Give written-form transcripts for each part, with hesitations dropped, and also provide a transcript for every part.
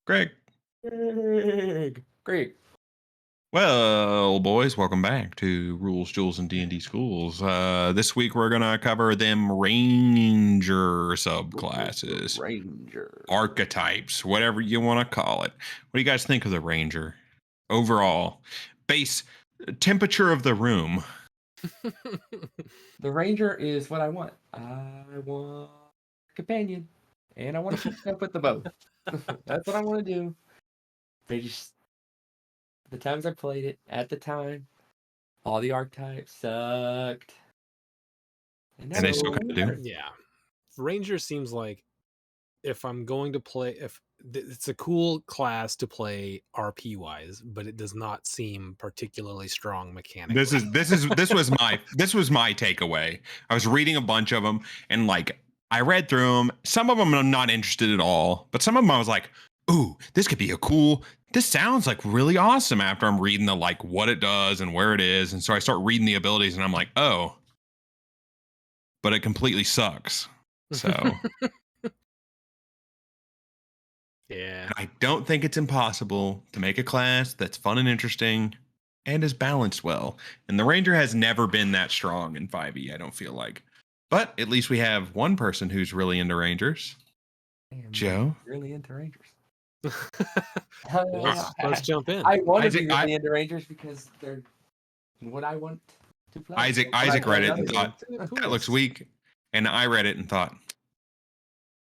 Greg. Great. Well, boys, welcome back to Rules, Jewels, and D&D Schools. This week we're going to cover them Ranger subclasses, Ranger. archetypes, whatever you want to call it. What do you guys think of the Ranger? Overall, base temperature of the room. The Ranger is what I want. I want a companion. And I want to shoot stuff with the bow. That's what I want to do. They just, the times I played it, at the time, all the archetypes sucked. And they still kind of do. Yeah. Ranger seems like if I'm going to play, if it's a cool class to play RP wise, but it does not seem particularly strong mechanically. This was my takeaway. I was reading a bunch of them and like I read through them. Some of them I'm not interested at all, but some of them I was like, "Ooh, this could be a cool. This sounds like really awesome." After I'm reading the like what it does and where it is, and so I start reading the abilities and I'm like, "Oh, but it completely sucks." So Yeah. I don't think it's impossible to make a class that's fun and interesting and is balanced well. And the Ranger has never been that strong in 5e, I don't feel like. But at least we have one person who's really into Rangers. Damn, Joe? really into Rangers. Let's jump in. I want to be really into Rangers because they're what I want to play. Isaac read it and thought, that looks weak. And I read it and thought,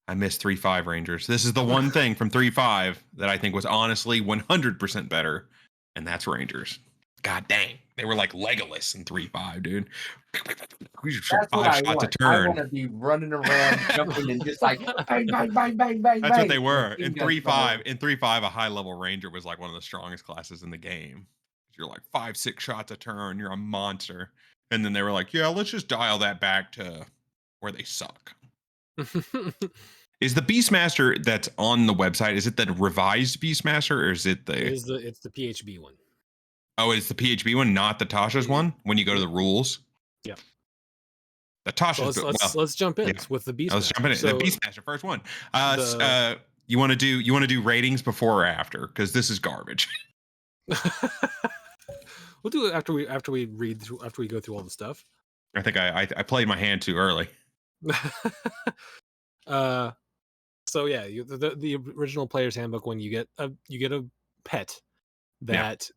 I miss 3.5 Rangers. This is the one thing from 3.5 that I think was honestly 100% better, and that's Rangers. God dang. They were like Legolas in 3.5, dude. That's what I want. I want to be running around, jumping, and just like bang, bang, bang, bang, bang. That's what they were. In 3.5, a high-level Ranger was like one of the strongest classes in the game. You're like 5-6 shots a turn. You're a monster. And then they were like, yeah, let's just dial that back to where they suck. Is the Beastmaster that's on the website, is it the revised Beastmaster or is it the... It's the PHB one. Oh, it's the PHB one, not the Tasha's one when you go to the rules? Yeah. The Tasha's... Let's jump in with the Beastmaster. Let's jump in. So, the Beastmaster, first one. You want to do ratings before or after? Because this is garbage. We'll do it after we go through all the stuff. I think I played my hand too early. So yeah, the original player's handbook, when you get a pet that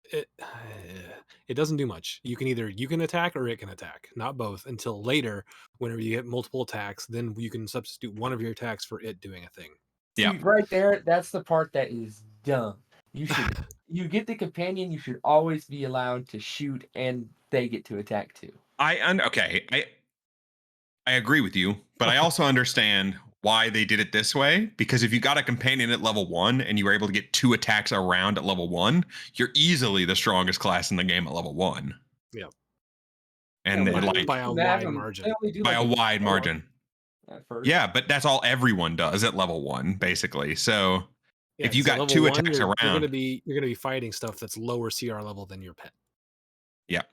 it doesn't do much. You can attack or it can attack, not both, until later whenever you get multiple attacks, then you can substitute one of your attacks for it doing a thing. Yeah. See, right there, that's the part that is dumb. You get the companion, you should always be allowed to shoot and they get to attack too. I agree with you, but I also understand why they did it this way, because if you got a companion at level 1 and you were able to get 2 attacks around at level 1, you're easily the strongest class in the game at level 1. Yeah. And by a wide margin. By a wide margin. Yeah, but that's all everyone does at level 1, basically. So if you got 2 attacks around, you're gonna be fighting stuff that's lower CR level than your pet. Yeah.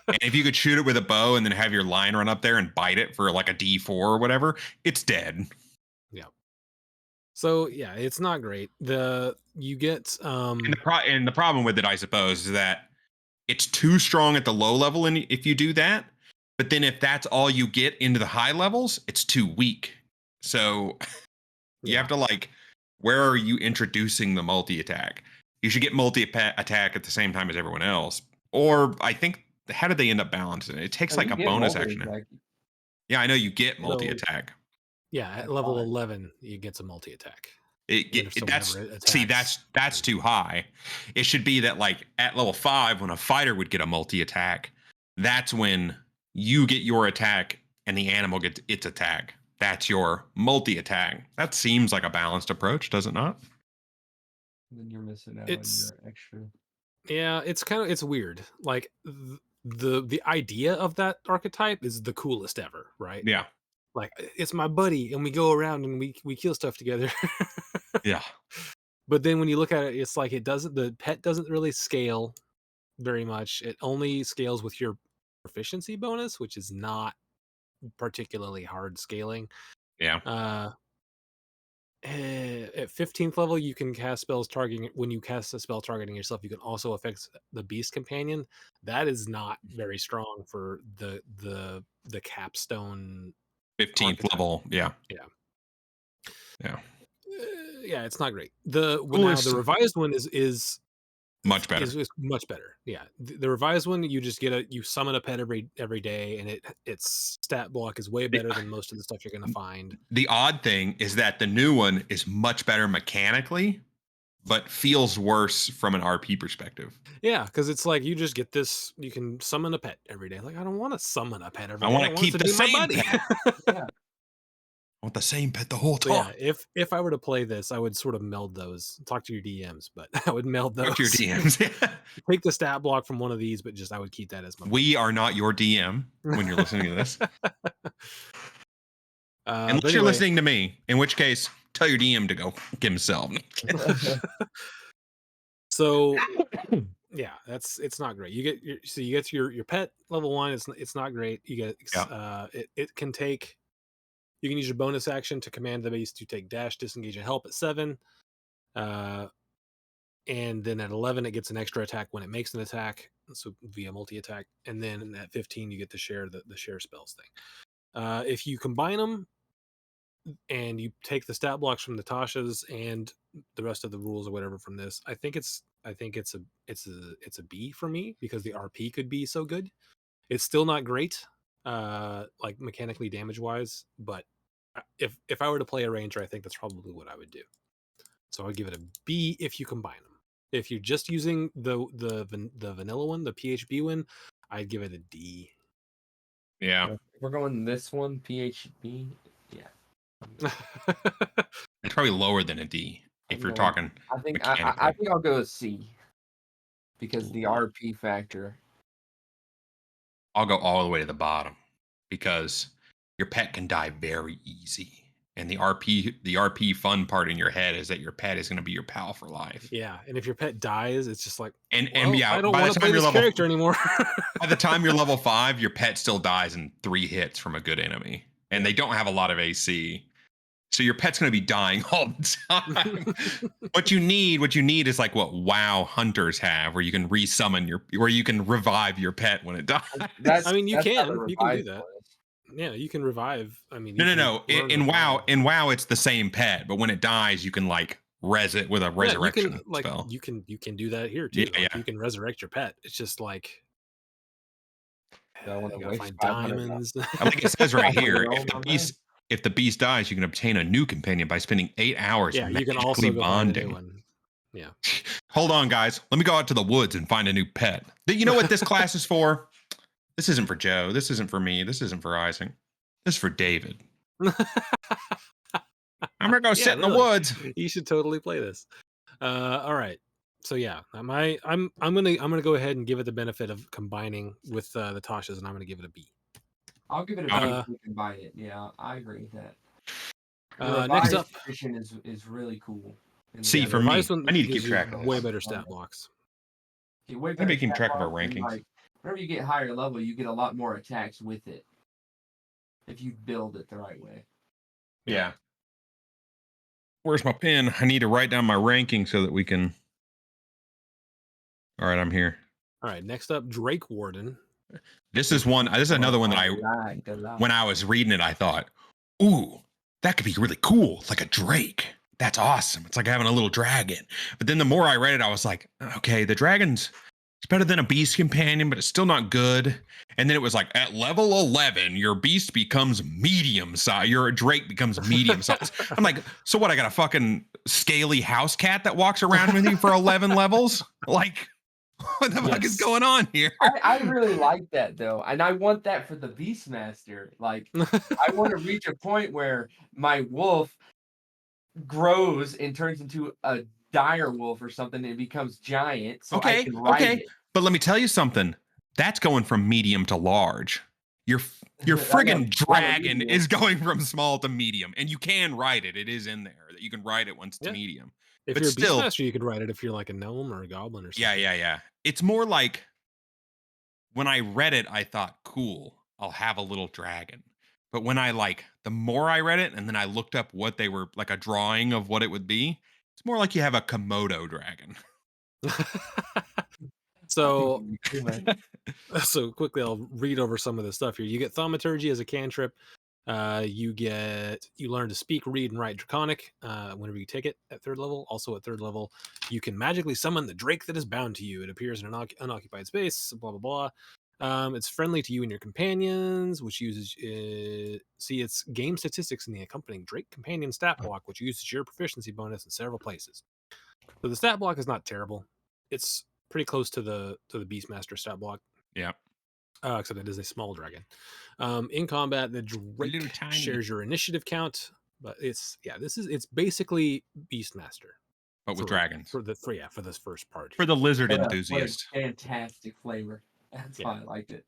And if you could shoot it with a bow and then have your line run up there and bite it for like a D4 or whatever, it's dead. Yeah. So yeah, it's not great. You get and the problem with it, I suppose, is that it's too strong at the low level, and if you do that, but then if that's all you get into the high levels, it's too weak. So you have to like, where are you introducing the multi-attack? You should get multi-attack at the same time as everyone else. Or I think, how did they end up balancing it? It takes like a bonus action. Yeah, I know you get multi-attack. Yeah, at level 11, you get some multi-attack. That's too high. It should be that like at level 5, when a fighter would get a multi-attack, that's when you get your attack and the animal gets its attack. That's your multi-attack. That seems like a balanced approach, does it not? Then you're missing out on your extra. Yeah, it's weird. Like the idea of that archetype is the coolest ever, right? Yeah. Like, it's my buddy and we go around and we kill stuff together. Yeah. But then when you look at it, it's like the pet doesn't really scale very much. It only scales with your proficiency bonus, which is not particularly hard scaling. Yeah. At 15th level, you can cast spells targeting. When you cast a spell targeting yourself, you can also affect the beast companion. That is not very strong for the capstone 15th archetype. level. Yeah. Yeah. Yeah. Yeah, it's not great. Ooh, Now the revised one is much better. is much better. Yeah, the revised one, you just you summon a pet every day, and its stat block is way better than most of the stuff you're gonna find. The odd thing is that the new one is much better mechanically, but feels worse from an RP perspective. Yeah, because it's like you just get this. You can summon a pet every day. Like I don't want to summon a pet every I day. want I to want it keep to the be my same buddy. pet. Yeah. I want the same pet the whole But yeah, time. if I were to play this, I would sort of meld those. Talk to your DMs, but I would meld those. Talk to your DMs. Take the stat block from one of these, but just I would keep that as my. We are not your DM when you're listening to this. Unless But you're anyway, listening to me, in which case, tell your DM to go f himself. so yeah, it's not great. You get your pet level 1. It's not great. You get Yeah. it can take. You can use your bonus action to command the beast to take dash, disengage, and help at 7. And then at 11, it gets an extra attack when it makes an attack, so via multi attack. And then at 15, you get to share the share spells thing. If you combine them and you take the stat blocks from Natasha's and the rest of the rules or whatever from this, I think it's a B for me because the RP could be so good. It's still not great, like mechanically damage wise, but if I were to play a ranger, I think that's probably what I would do. So I'd give it a B if you combine them. If you're just using the vanilla one, the PHB one, I'd give it a D. Yeah. If we're going this one, PHB. Yeah. It's probably lower than a D if you're talking I think mechanically. I think I'll go a C because the RP factor. I'll go all the way to the bottom because your pet can die very easy. And the RP fun part in your head is that your pet is going to be your pal for life. Yeah, and if your pet dies, it's just like, And yeah, I don't by want the to time play you're this level character anymore. by the time you're level 5, your pet still dies in 3 hits from a good enemy, and they don't have a lot of AC. So your pet's going to be dying all the time. What you need is like what WoW hunters have, where you can where you can revive your pet when it dies. I mean, you That's how the can do revised that. one is. Yeah, you can revive. I mean, No. In WoW, it's the same pet, but when it dies, you can like res it with a resurrection spell. You can do that here too. Yeah. You can resurrect your pet. It's just like Do I want to you gotta waste find 500 diamonds. Like it says right here, $500 if the beast dies, you can obtain a new companion by spending 8 hours Yeah, you can magically also go find a new bonding. one. Yeah. Hold on, guys. Let me go out to the woods and find a new pet. You know what this class is for? This isn't for Joe. This isn't for me. This isn't for Isaac. This is for David. I'm gonna go sit in the woods. You should totally play this. All right. So yeah, I'm gonna go ahead and give it the benefit of combining with the Tasha's, and I'm gonna give it a B. I'll give it a B if we can buy it. Yeah, I agree with that. The Next up, edition is really cool. See, for me, I need to keep track of this. Way better stat blocks. Way better keep track of our rankings. Like, whenever you get higher level, you get a lot more attacks with it if you build it the right way. Yeah. Where's my pen? I need to write down my ranking so that we can. All right, I'm here. All right, next up, Drake Warden. This is another one that when I was reading it, I thought, ooh, that could be really cool. Like a Drake. That's awesome. It's like having a little dragon. But then the more I read it, I was like, okay, the dragon's it's better than a beast companion, but it's still not good. And then it was like at level 11, your beast becomes medium size. Your Drake becomes medium size. I'm like, so what? I got a fucking scaly house cat that walks around with me for 11 levels? Like, what the fuck is going on here? I really like that though, and I want that for the Beastmaster. Like, I want to reach a point where my wolf grows and turns into a dire wolf or something and becomes giant. So I can ride it. But let me tell you something. That's going from medium to large. Your friggin' dragon is going from small to medium, and you can ride it. It is in there that you can ride it once it's medium. If but you're still, a Beastmaster, you could ride it if you're like a gnome or a goblin or something. Yeah. It's more like when I read it, I thought, cool, I'll have a little dragon. But when the more I read it and then I looked up what they were, like a drawing of what it would be, it's more like you have a Komodo dragon. So Too much. so quickly I'll read over some of the stuff here. You get thaumaturgy as a cantrip. You learn to speak, read, and write Draconic whenever you take it at 3rd level. Also at 3rd level, you can magically summon the Drake that is bound to you. It appears in an unoccupied space. Blah blah blah. It's friendly to you and your companions, which uses see its game statistics in the accompanying Drake companion stat block, which uses your proficiency bonus in several places. So the stat block is not terrible. It's pretty close to the Beastmaster stat block. Yeah. Except it is a small dragon. In combat, the Drake Little tiny. shares your initiative count, but it's basically Beastmaster, But with dragons. for this first part. For the lizard What a enthusiast. fantastic flavor. That's why I liked it.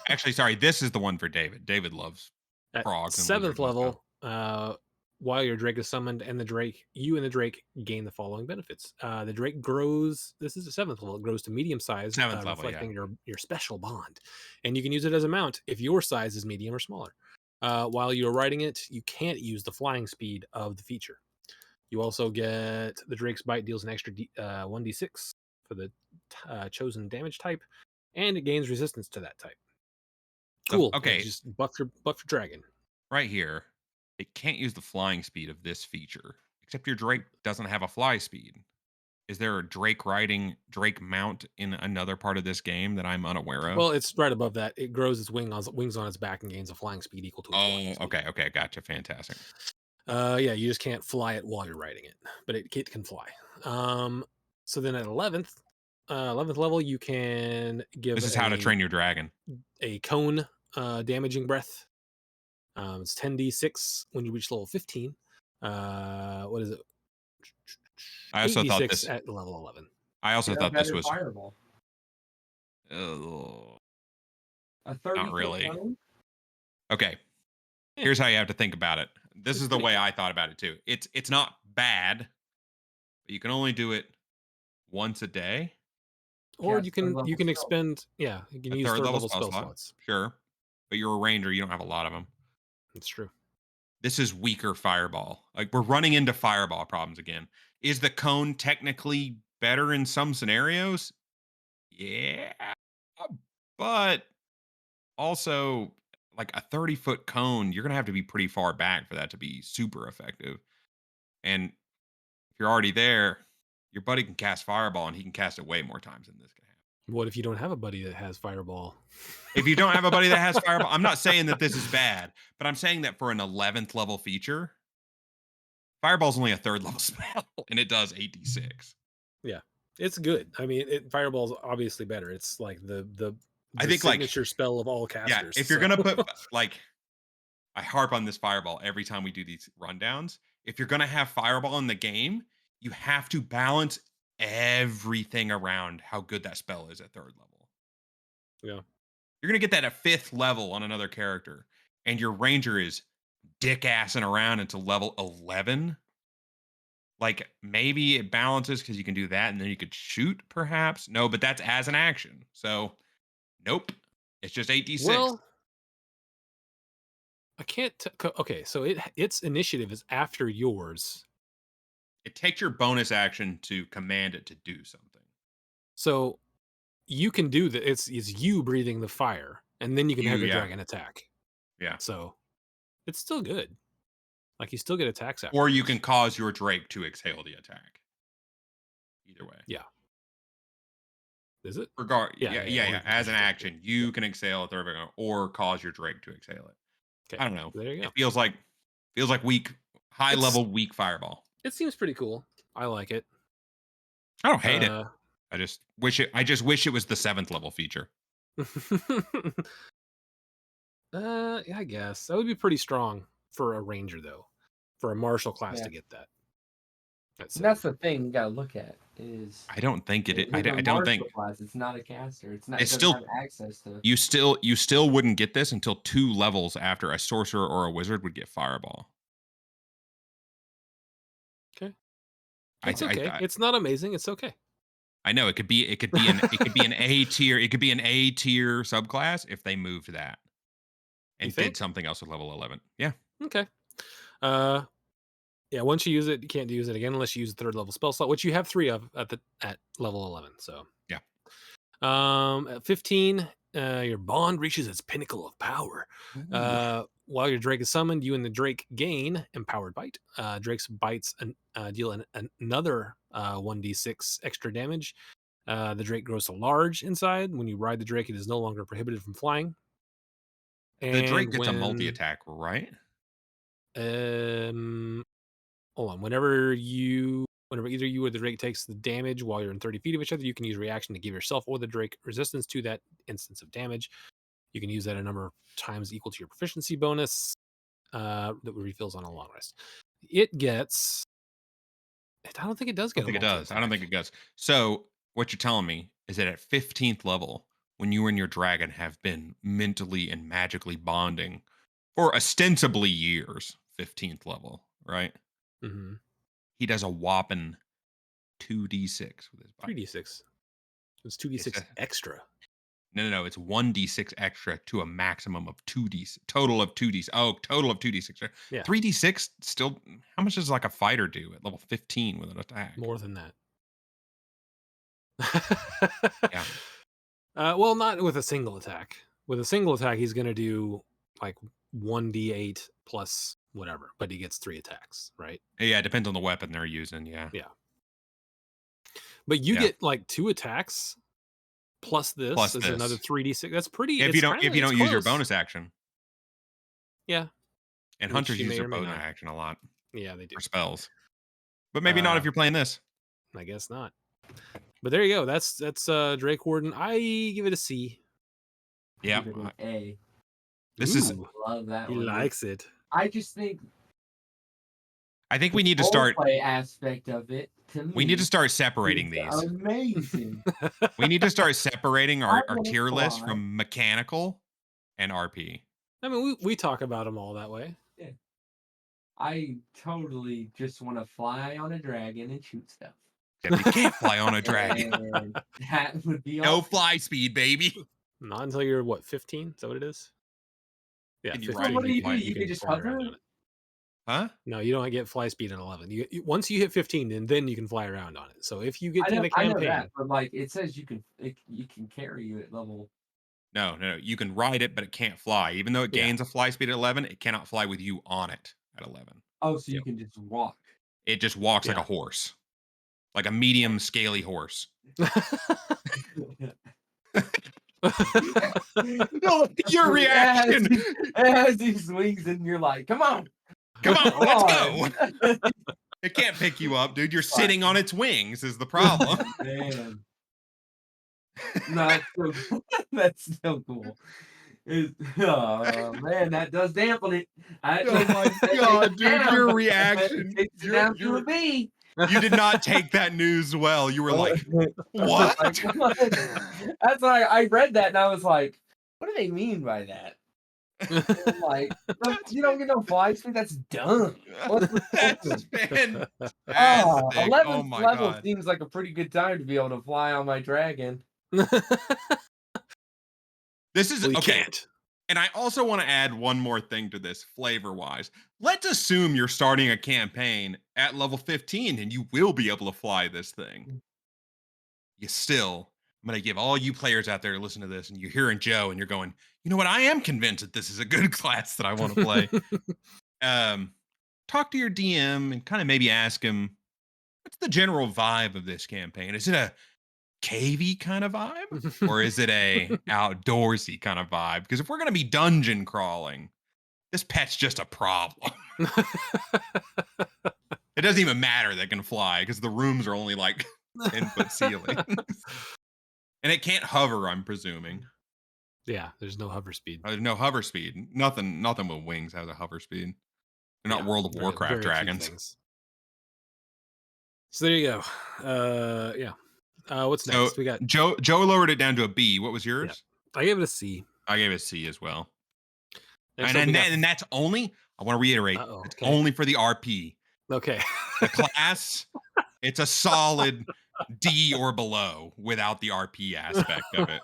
Actually, sorry, this is the one for David. David loves At frogs. 7th level, while your Drake is summoned and you and the Drake gain the following benefits. The Drake grows. This is the 7th level. It grows to medium size, 7th level, reflecting your special bond, and you can use it as a mount if your size is medium or smaller. While you're riding it, you can't use the flying speed of the feature. You also get the Drake's bite deals an extra 1d6 for the chosen damage type, and it gains resistance to that type. Cool. Okay. Just buff your dragon. Right here, it can't use the flying speed of this feature, except your Drake doesn't have a fly speed. Is there a Drake mount in another part of this game that I'm unaware of? Well, it's right above that. It grows its wings on its back and gains a flying speed equal to its flying speed. Okay, gotcha. Fantastic. Yeah, you just can't fly it while you're riding it, but it can fly. So then at 11th level, you can give This is how to train your dragon. a cone damaging breath. It's 10d6 when you reach level 15. What is it? I also thought 8d6 this at level 11. I also thought this was Fireball. A 30 not really. cone? Okay. Here's how you have to think about it. This is the way I thought about it too. It's not bad, but you can only do it once a day. Or Yeah, you can third level expend you can use third level spell slots. Sure. But you're a ranger, you don't have a lot of them. That's true. This is weaker fireball. Like we're running into fireball problems again. Is the cone technically better in some scenarios? Yeah. But also like a 30-foot cone, you're going to have to be pretty far back for that to be super effective. And if you're already there, your buddy can cast fireball and he can cast it way more times than this can happen. What if you don't have a buddy that has fireball? If you don't have a buddy that has fireball, I'm not saying that this is bad, but I'm saying that for an 11th level feature, fireball's only a 3rd level spell and it does 8d6. Yeah, it's good. I mean, fireball's obviously better. It's like the I think signature spell of all casters. Yeah, if you're gonna put I harp on this fireball every time we do these rundowns. If you're gonna have fireball in the game, you have to balance everything around how good that spell is at 3rd level. Yeah. You're gonna get that at 5th level on another character, and your ranger is dick assing around until level 11. Like maybe it balances because you can do that, and then you could shoot, perhaps. No, but that's as an action. So nope. It's just 8d6. Well, I can't. Okay, so its initiative is after yours. It takes your bonus action to command it to do something. So you can do that. It's you breathing the fire, and then you can have your dragon attack. Yeah. So it's still good. Like you still get attacks after. Or you can cause your Drake to exhale the attack. Either way. Yeah. Is it? Yeah. As an action, you can exhale a 3rd level or cause your Drake to exhale it. Okay. I don't know. There you go. It feels like weak, high level weak fireball. It seems pretty cool. I like it. I don't hate it. I just wish it was the 7th level feature. Yeah, I guess that would be pretty strong for a ranger, though. For a martial class to get that. That's the thing you gotta look at is. I don't think it. I don't think class. It's not a caster. It's not. It's still have access to. You still wouldn't get this until 2 levels after a sorcerer or a wizard would get fireball. Okay. It's okay. It's not amazing. It's okay. I know it could be an A tier. It could be an A tier subclass if they moved that. and think? did something else with level 11. Yeah. Okay. Yeah. Once you use it, you can't use it again unless you use the 3rd level spell slot, which you have 3 of at level 11. So Yeah. At 15, your bond reaches its pinnacle of power. While your Drake is summoned, you and the Drake gain Empowered Bite. Drake's bites deal another 1d6 extra damage. The Drake grows so large inside. When you ride the Drake, it is no longer prohibited from flying. The Drake And gets a when multi-attack, right? hold on. Whenever either you or the Drake takes the damage while you're in 30 feet of each other, you can use reaction to give yourself or the Drake resistance to that instance of damage. You can use that a number of times equal to your proficiency bonus that refills on a long rest. It gets. I don't think it does I get don't a think it does. I don't think it does. So what you're telling me is that at 15th level, when you and your dragon have been mentally and magically bonding for ostensibly years, 15th level, right? Mm-hmm. He does a whopping 2d6 with his bite. 3d6. It's 2d6 extra. No. It's 1d6 extra to a maximum of 2d6. Total of 2d6. Oh, total of 2d6. Yeah. 3d6 still. How much does like a fighter do at level 15 with an attack? More than that. Yeah. Well, not with a single attack. With a single attack, he's going to do like 1d8 plus whatever, but he gets 3 attacks, right? Yeah, it depends on the weapon they're using. Yeah. Yeah. But you get like 2 attacks plus this Plus is this. another 3d6. That's pretty. If you don't use your bonus action. Yeah. And Which hunters you use may their or may bonus not. action a lot Yeah, they do. for spells. But maybe not if you're playing this. I guess not. But there you go. That's Drake Warden. I give it a C. Yeah. Give it an A. This is. Love that He one. likes it. I just think I think we need to start. Roleplay aspect of it. To me, We need to start separating is these. amazing. We need to start separating our I wanna tier list fly. from mechanical and RP. I mean, we talk about them all that way. Yeah. I totally just want to fly on a dragon and shoot stuff. Yeah, you can't fly on a dragon. And that would be No awesome. fly speed, baby. Not until you're what, 15? Is that what it is? Yeah, Can you 15. ride it? What do you can just fly around hover? on it. Huh? No, you don't get fly speed at 11. Once you hit 15, and then you can fly around on it. So if you get in a I know campaign, that, but like it says you can carry you at level. No. You can ride it, but it can't fly. Even though it gains a fly speed at 11, it cannot fly with you on it at 11. Oh, so you can just walk. It just walks like a horse, like a medium scaly horse. No, your reaction. As he swings, and you're like, "Come on, let's go." It can't pick you up, dude. You're sitting on its wings. Is the problem? Man, no, that's so cool. Oh man, that does dampen it. Oh my god, dude! Your reaction. Takes it down to a B. You did not take that news well. You were like, "What?" That's why I read that and I was like, "What do they mean by that?" I'm like, you don't get no fly speed. That's dumb. That's fantastic. 11th my level god. seems like a pretty good time to be able to fly on my dragon. This is okay. Can't. And I also want to add one more thing to this flavor wise. Let's assume you're starting a campaign at level 15 and you will be able to fly this thing. I'm going to give all you players out there to listen to this and you're hearing Joe and you're going, you know what? I am convinced that this is a good class that I want to play. Talk to your DM and kind of maybe ask him, what's the general vibe of this campaign? Is it a cavey kind of vibe or is it a outdoorsy kind of vibe? Because if we're going to be dungeon crawling, this pet's just a problem. It doesn't even matter that it can fly because the rooms are only like 10-foot ceilings. And it can't hover, I'm presuming. Yeah, there's no hover speed. There's no hover speed. Nothing with wings has a hover speed. They're not World of Warcraft dragons. So there you go. Yeah. What's next? So We got Joe lowered it down to a B. What was yours? I gave it a C. I gave it a C as well. Next And that's only, I want to reiterate, it's only for the RP. Okay. The class, it's a solid D or below without the RP aspect of it.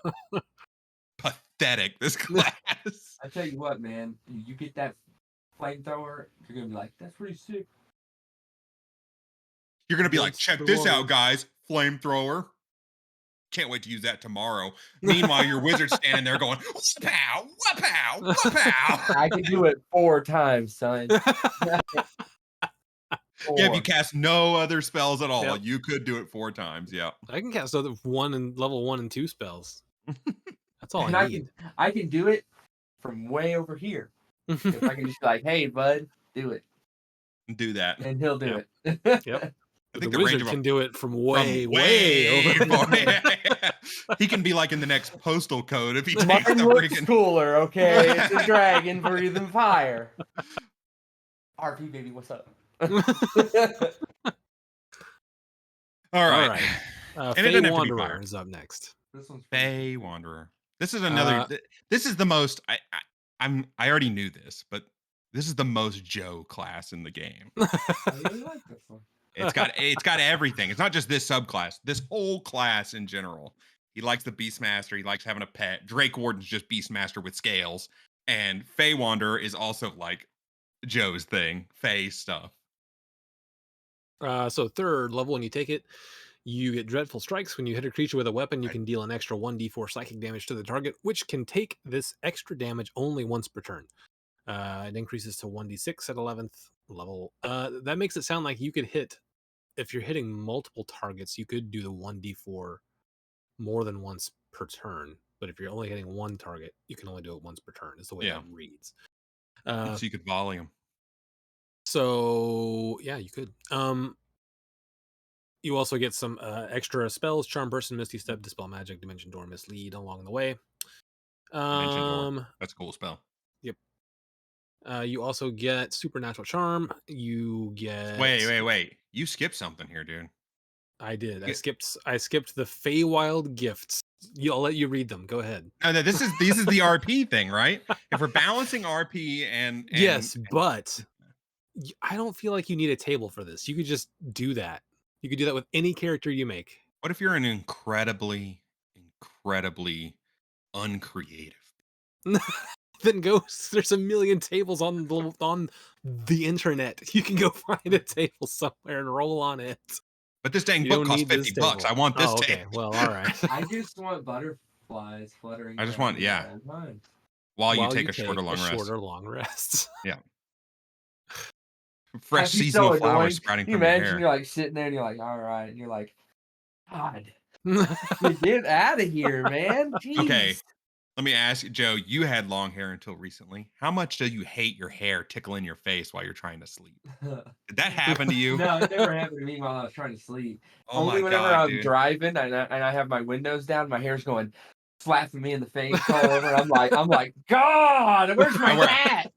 pathetic. This class. I tell you what, man, you get that flamethrower, you're gonna be like, that's pretty sick. You're gonna be like, Against check the this out, warriors. guys. Flamethrower. Can't wait to use that tomorrow. Meanwhile, your wizard's standing there going, "Wha-pow, wha-pow, wha-pow." I can do it 4 times, son. Yeah, if you 4. cast no other spells at all, Yep. you could do it 4 times. Yeah. I can cast other level 1 and 2 spells. That's all And I need. I can do it from way over here. If I can just be like, hey, bud, do it. Do that. And he'll do Yep. it. Yep. I The think the range wizard of can do it from way, from way over. far. He can be like in the next postal code if he takes Mine the looks freaking. cooler, okay? It's a dragon breathing fire. RP, baby, what's up? All right. All right. And it Fey doesn't have to be Wanderer fire. is up next. This one's Fey Wanderer. This is another. This is the most. I already knew this, but this is the most Joe class in the game. I really like this one. It's got everything. It's not just this subclass. This whole class in general. He likes the Beastmaster. He likes having a pet. Drake Warden's just Beastmaster with scales, and Fey Wanderer is also like Joe's thing. Fey stuff. So third level, when you take it, you get Dreadful Strikes. When you hit a creature with a weapon, you Right. can deal an extra 1d4 psychic damage to the target, which can take this extra damage only once per turn. It increases to 1d6 at 11th level. That makes it sound like you could hit, if you're hitting multiple targets, you could do the 1d4 more than once per turn. But if you're only hitting one target, you can only do it once per turn, is the way Yeah. that reads. So you could volley him. So yeah, you could. You also get some extra spells: Charm Person, Misty Step, Dispel Magic, Dimension Door, Mislead along the way. Dimension Door. That's a cool spell. Yep. You also get Supernatural Charm. You get. Wait. You skipped something here, dude. I did. I Get- skipped the Feywild gifts. I'll let you read them. Go ahead. No, this is the RP thing, right? If we're balancing RP and Yes, but I don't feel like you need a table for this. You could just do that. You could do that with any character you make. what if you're an incredibly uncreative? Then go. There's a million tables on the internet. You can go find a table somewhere and roll on it. But this dang You book don't costs need this $50. table. I want this Oh, okay. table. Well, all right. I just want butterflies fluttering. I just around want- me yeah. at all times. While you take a shorter long rest. Shorter long rest. Fresh That'd be seasonal so flowers annoying. sprouting Can you from your imagine hair. you're like sitting there and you're like, all right, and you're like, God, get out of here, man. Jeez. Okay. Let me ask you, Joe, you had long hair until recently. How much do you hate your hair tickling your face while you're trying to sleep? Did that happen to you? No, it never happened to me while I was trying to sleep. Oh Only my whenever God, I'm dude. driving and I have my windows down, my hair's going slapping me in the face all over. I'm like, God, where's my I wear- hat?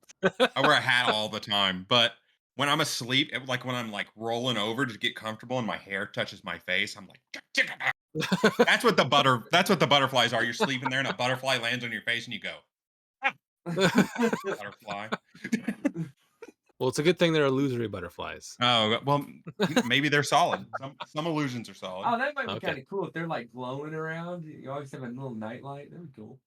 I wear a hat all the time, but when I'm asleep, like when I'm like rolling over to get comfortable and my hair touches my face, I'm like, that's what the butterflies are. You're sleeping there and a butterfly lands on your face and you go, butterfly. Well, it's a good thing they're illusory butterflies. Oh, well, maybe they're solid. Some illusions are solid. Oh, that might be Okay. kind of cool if they're like glowing around. You always have a little nightlight. That'd be cool.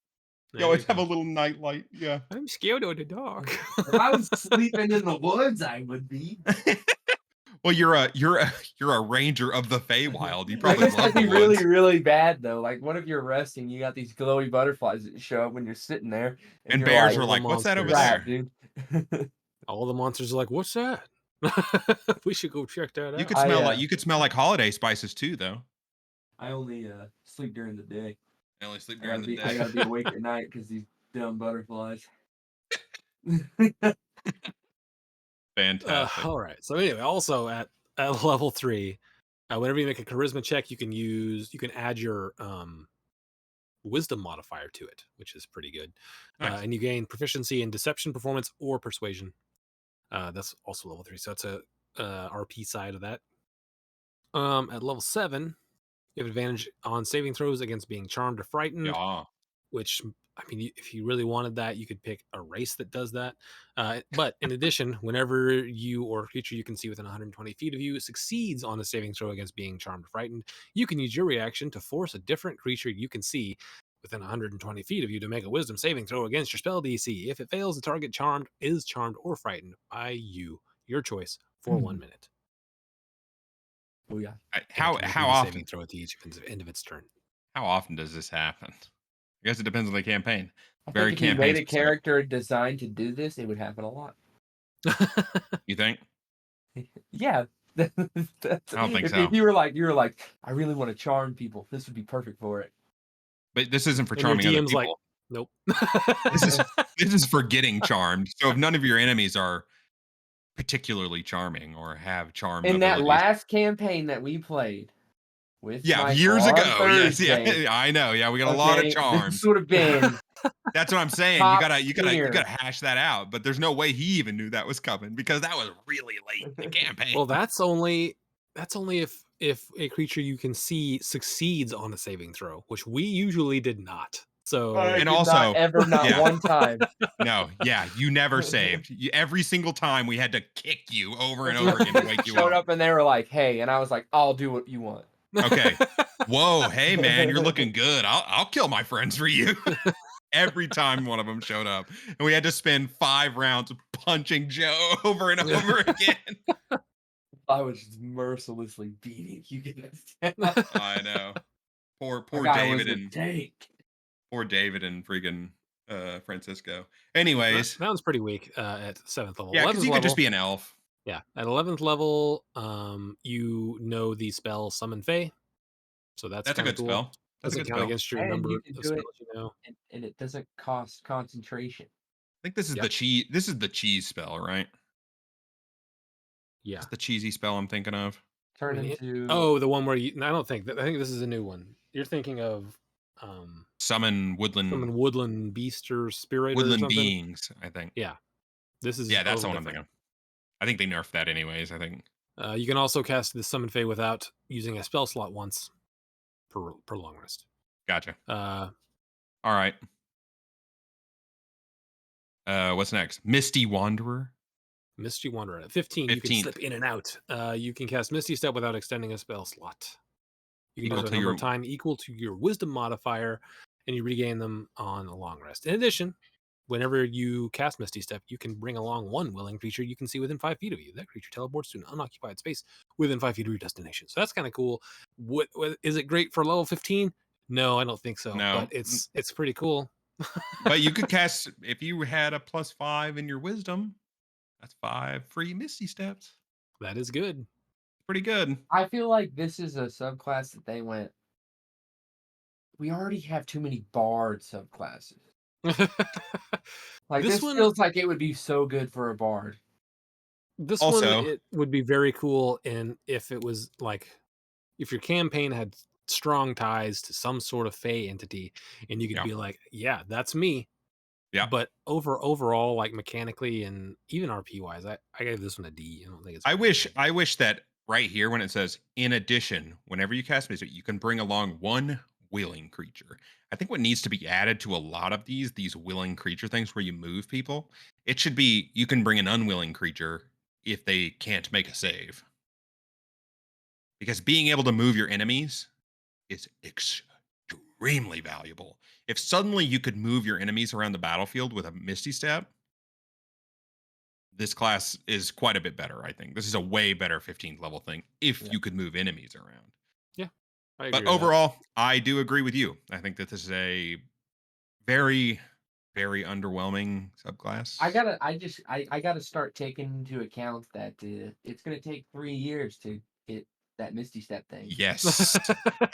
You always have a little nightlight. Yeah. I'm scared of the dark. If I was sleeping in the woods, I would be. Well, you're a ranger of the Feywild. You I probably guess love that'd the be really, woods. really bad though. Like, what if you're resting? You got these glowy butterflies that show up when you're sitting there, And you're bears like, are like, "What's that over monsters. there?" "Crap, dude." All the monsters are like, "What's that?" We should go check that out. You could I, smell like holiday spices too, though. I only sleep during the day. I only sleep I during gotta, the be, I day. gotta be awake at night because these dumb butterflies. Fantastic. All right. So anyway, also at level 3, whenever you make a charisma check, you can add your wisdom modifier to it, which is pretty good. Nice. And you gain proficiency in deception, performance, or persuasion. That's also level 3. So that's a RP side of that. At level 7, you have advantage on saving throws against being charmed or frightened. Yeah. Which, I mean, if you really wanted that, you could pick a race that does that. But in addition, whenever you or a creature you can see within 120 feet of you succeeds on a saving throw against being charmed or frightened, you can use your reaction to force a different creature you can see within 120 feet of you to make a wisdom saving throw against your spell DC. If it fails, the target is charmed or frightened by you, your choice, for 1 minute. Oh yeah. How Make a how wisdom often saving throw at the end of its turn. how often does this happen? I guess it depends on the campaign. I Very think if you campaign made a specific. character designed to do this, it would happen a lot. You think? Yeah. I don't think if so. you were like, I really want to charm people, this would be perfect for it. But this isn't for And your charming other DM's like, people. nope. This is for getting charmed. So if none of your enemies are particularly charming or have charm In that abilities. last campaign that we played with Michael years on ago. Yes, Thursday, yeah, I know. Yeah, we got a lot of this charms. would have been That's what I'm saying. You top gotta tier. hash that out. But there's no way he even knew that was coming because that was really late in the campaign. Well, that's only if a creature you can see succeeds on a saving throw, which we usually did not. So I And did also- not ever, not yeah. one time. No, yeah, you never saved. Every single time we had to kick you over and over again to wake you Showed up. up and they were like, "Hey," and I was like, "I'll do what you want." Okay. Whoa, hey man, you're looking good. I'll kill my friends for you. Every time one of them showed up, and we had to spend 5 rounds punching Joe over and over again. I was just mercilessly beating you guys. I know. Poor That guy David was a and tank. poor David and freaking Francisco. Anyways, that one's pretty weak at 7th level. yeah, 11th because you could just be an elf. Yeah, at 11th level, you know the spell Summon Fey, so that's a kinda good cool. spell. That's a Doesn't good count spell. against your And number you of can do spells it. you know. And it doesn't cost concentration. I think this is Yep. the cheese. This is the cheese spell, right? Yeah. That's the cheesy spell I'm thinking of. Turn I mean, into Oh, the one where you. No, I don't think. I think this is a new one. You're thinking of Summon some woodland beast or spirit or woodland something. beings, I think. Yeah, this is Yeah, that's the totally one I'm different. thinking. I think they nerfed that anyways. I think. You can also cast the Summon Fey without using a spell slot once per long rest. Gotcha. Uh, All right. What's next? Misty Wanderer. Misty Wanderer at 15. You can 15th. slip in and out. You can cast Misty Step without extending a spell slot. You can Equal do it to a number your- of time equal to your Wisdom modifier, and you regain them on a long rest. In addition, whenever you cast Misty Step, you can bring along one willing creature you can see within 5 feet of you. That creature teleports to an unoccupied space within 5 feet of your destination. So that's kind of cool. What is it great for level 15? No, I don't think so. No. But it's pretty cool. But you could cast if you had a +5 in your wisdom. That's 5 free Misty Steps. That is good. Pretty good. I feel like this is a subclass that they went. We already have too many bard subclasses. Like This this one- feels like it would be so good for a bard. This Also- one it would be very cool if it was like if your campaign had strong ties to some sort of Fey entity and you could Yeah. be like, yeah, that's me. Yeah. But overall, like mechanically and even RP wise, I gave this one a D. I don't think it's I very wish good. that right here when it says in addition, whenever you cast Misty, you can bring along one willing creature. I think what needs to be added to a lot of these willing creature things where you move people, it should be you can bring an unwilling creature if they can't make a save. Because being able to move your enemies is extremely valuable. If suddenly you could move your enemies around the battlefield with a Misty Step, this class is quite a bit better, I think. This is a way better 15th level thing if you could move enemies around. I agree But with that. overall, I do agree with you. I think that this is a very, very underwhelming subclass. I gotta start taking into account that it's gonna take 3 years to get that Misty Step thing. Yes.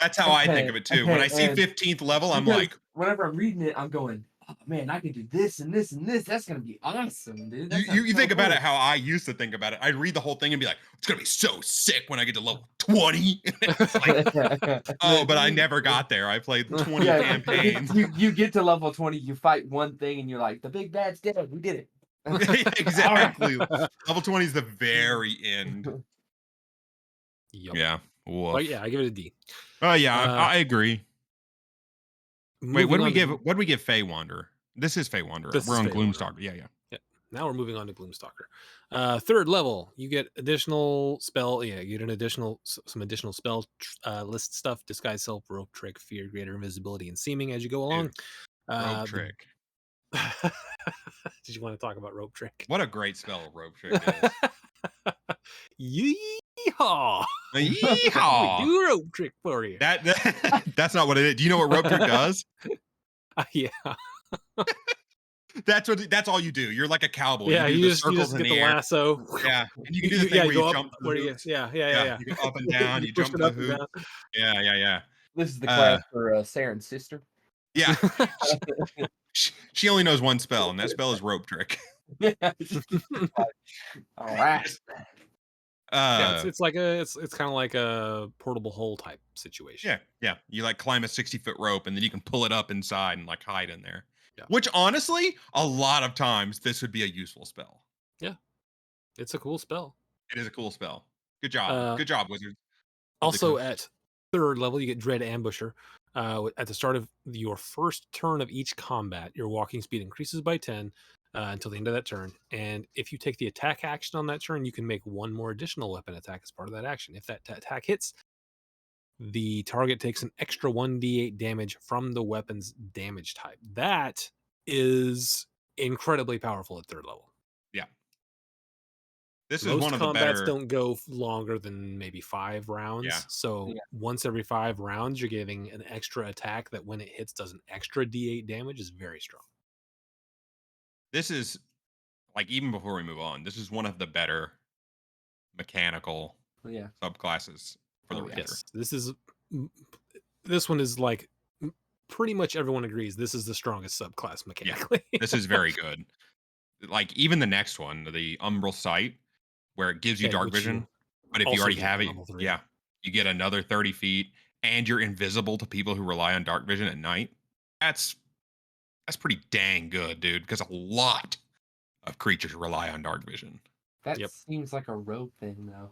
That's how I think of it too. When I see And 15th level, I'm Because like, whenever I'm reading it, I'm going, oh man, I can do this and this and this. That's gonna be awesome, dude. That you sounds so think about cool. it how I used to think about it. I'd read the whole thing and be like, it's going to be so sick when I get to level 20. It's like, oh, but I never got there. I played 20 Yeah, campaigns. you get to level 20, you fight one thing, and you're like, the big bad's dead. We did it. Exactly. Level 20 is the very end. Yup. Yeah. Woof. But yeah, I give it a D. Oh yeah, I agree. Wait, Moving what do we on to- give? What do we give Fey Wanderer? This is Fey Wanderer. This We're is on Fey Wanderer. Gloomstalker. Yeah. Now we're moving on to Gloomstalker. Third level, you get additional spell. Yeah, you get an additional some additional spell list stuff: disguise self, rope trick, fear, greater invisibility, and seeming as you go along. Dude, rope The trick. Did you want to talk about rope trick? What a great spell rope trick is. Yeehaw! We Yeehaw! do a rope trick for you. That's not what it is. Do you know what rope trick does? Yeah. That's all you do. You're like a cowboy. Yeah, you do you the just circles in get the the air. lasso. Yeah, and you can do the thing yeah, where you you go up jump through where the you hoops. yeah. You go up and down. You push jump it through up the and hoops. Yeah. This is the Uh, class for Saren's sister. Yeah. She only knows one spell, and that spell is rope trick. All right. Yeah, it's like it's kind of like a portable hole type situation. Yeah. You like climb a 60-foot rope, and then you can pull it up inside and like hide in there. Yeah. Which honestly, a lot of times this would be a useful spell. Yeah, it's a cool spell. It is a cool spell. Good job. Good job, Wizards. Also, at third level, you get Dread Ambusher. At the start of your first turn of each combat, your walking speed increases by 10 until the end of that turn. And if you take the attack action on that turn, you can make one more additional weapon attack as part of that action. If that attack hits, the target takes an extra 1d8 damage from the weapon's damage type. That is incredibly powerful at third level. Yeah. This is Most one of the combats better. don't go longer than maybe 5 rounds. Yeah. So once every 5 rounds, you're getting an extra attack that when it hits does an extra d8 damage is very strong. This is like, even before we move on, this is one of the better mechanical subclasses for the Ranger. Yes, this one is like pretty much everyone agrees this is the strongest subclass mechanically. This is very good. Like even the next one, the Umbral Sight, where it gives you dark vision, but if you already have it, you get another 30 feet, and you're invisible to people who rely on dark vision at night. That's pretty dang good, dude. Because a lot of creatures rely on dark vision. That seems like a rogue thing, though.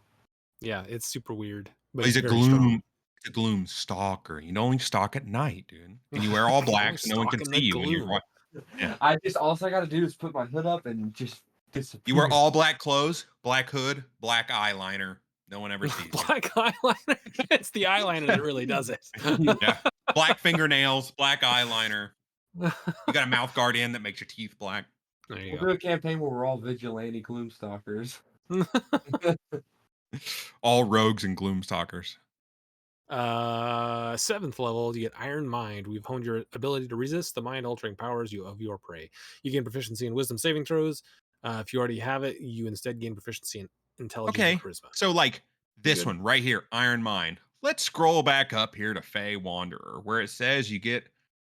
Yeah, it's super weird. But He's a gloom stalker. You only stalk at night, dude. And you wear all black so no one can see you when you're. Yeah. I got to do is put my hood up and just disappear. You wear all black clothes, black hood, black eyeliner. No one ever sees black eyeliner. It's the eyeliner that really does it. Yeah. Black fingernails, black eyeliner. You got a mouth guard in that makes your teeth black. We'll do a campaign where we're all vigilante gloomstalkers. All rogues and gloomstalkers. 7th level, you get Iron Mind. We've honed your ability to resist the mind-altering powers of your prey. You gain proficiency in Wisdom saving throws. If you already have it, you instead gain proficiency in Intelligence and Charisma. So like this one right here, Iron Mind. Let's scroll back up here to Fey Wanderer, where it says you get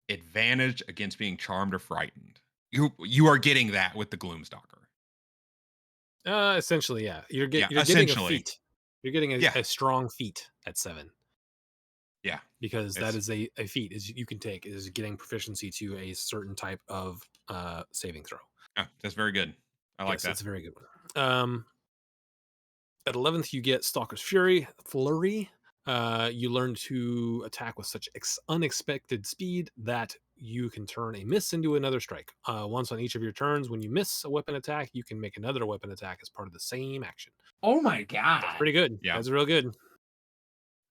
advantage against being charmed or frightened. You are getting that with the Gloomstalker. Essentially, yeah. You're getting a feat. You're getting a strong feat at 7. Yeah, because that is a feat is you can take is getting proficiency to a certain type of saving throw. Yeah, that's very good. I like that. That's a very good one. At 11th, you get Stalker's Flurry. You learn to attack with such unexpected speed that you can turn a miss into another strike. Once on each of your turns, when you miss a weapon attack, you can make another weapon attack as part of the same action. Oh my god, that's pretty good. Yeah, that's real good.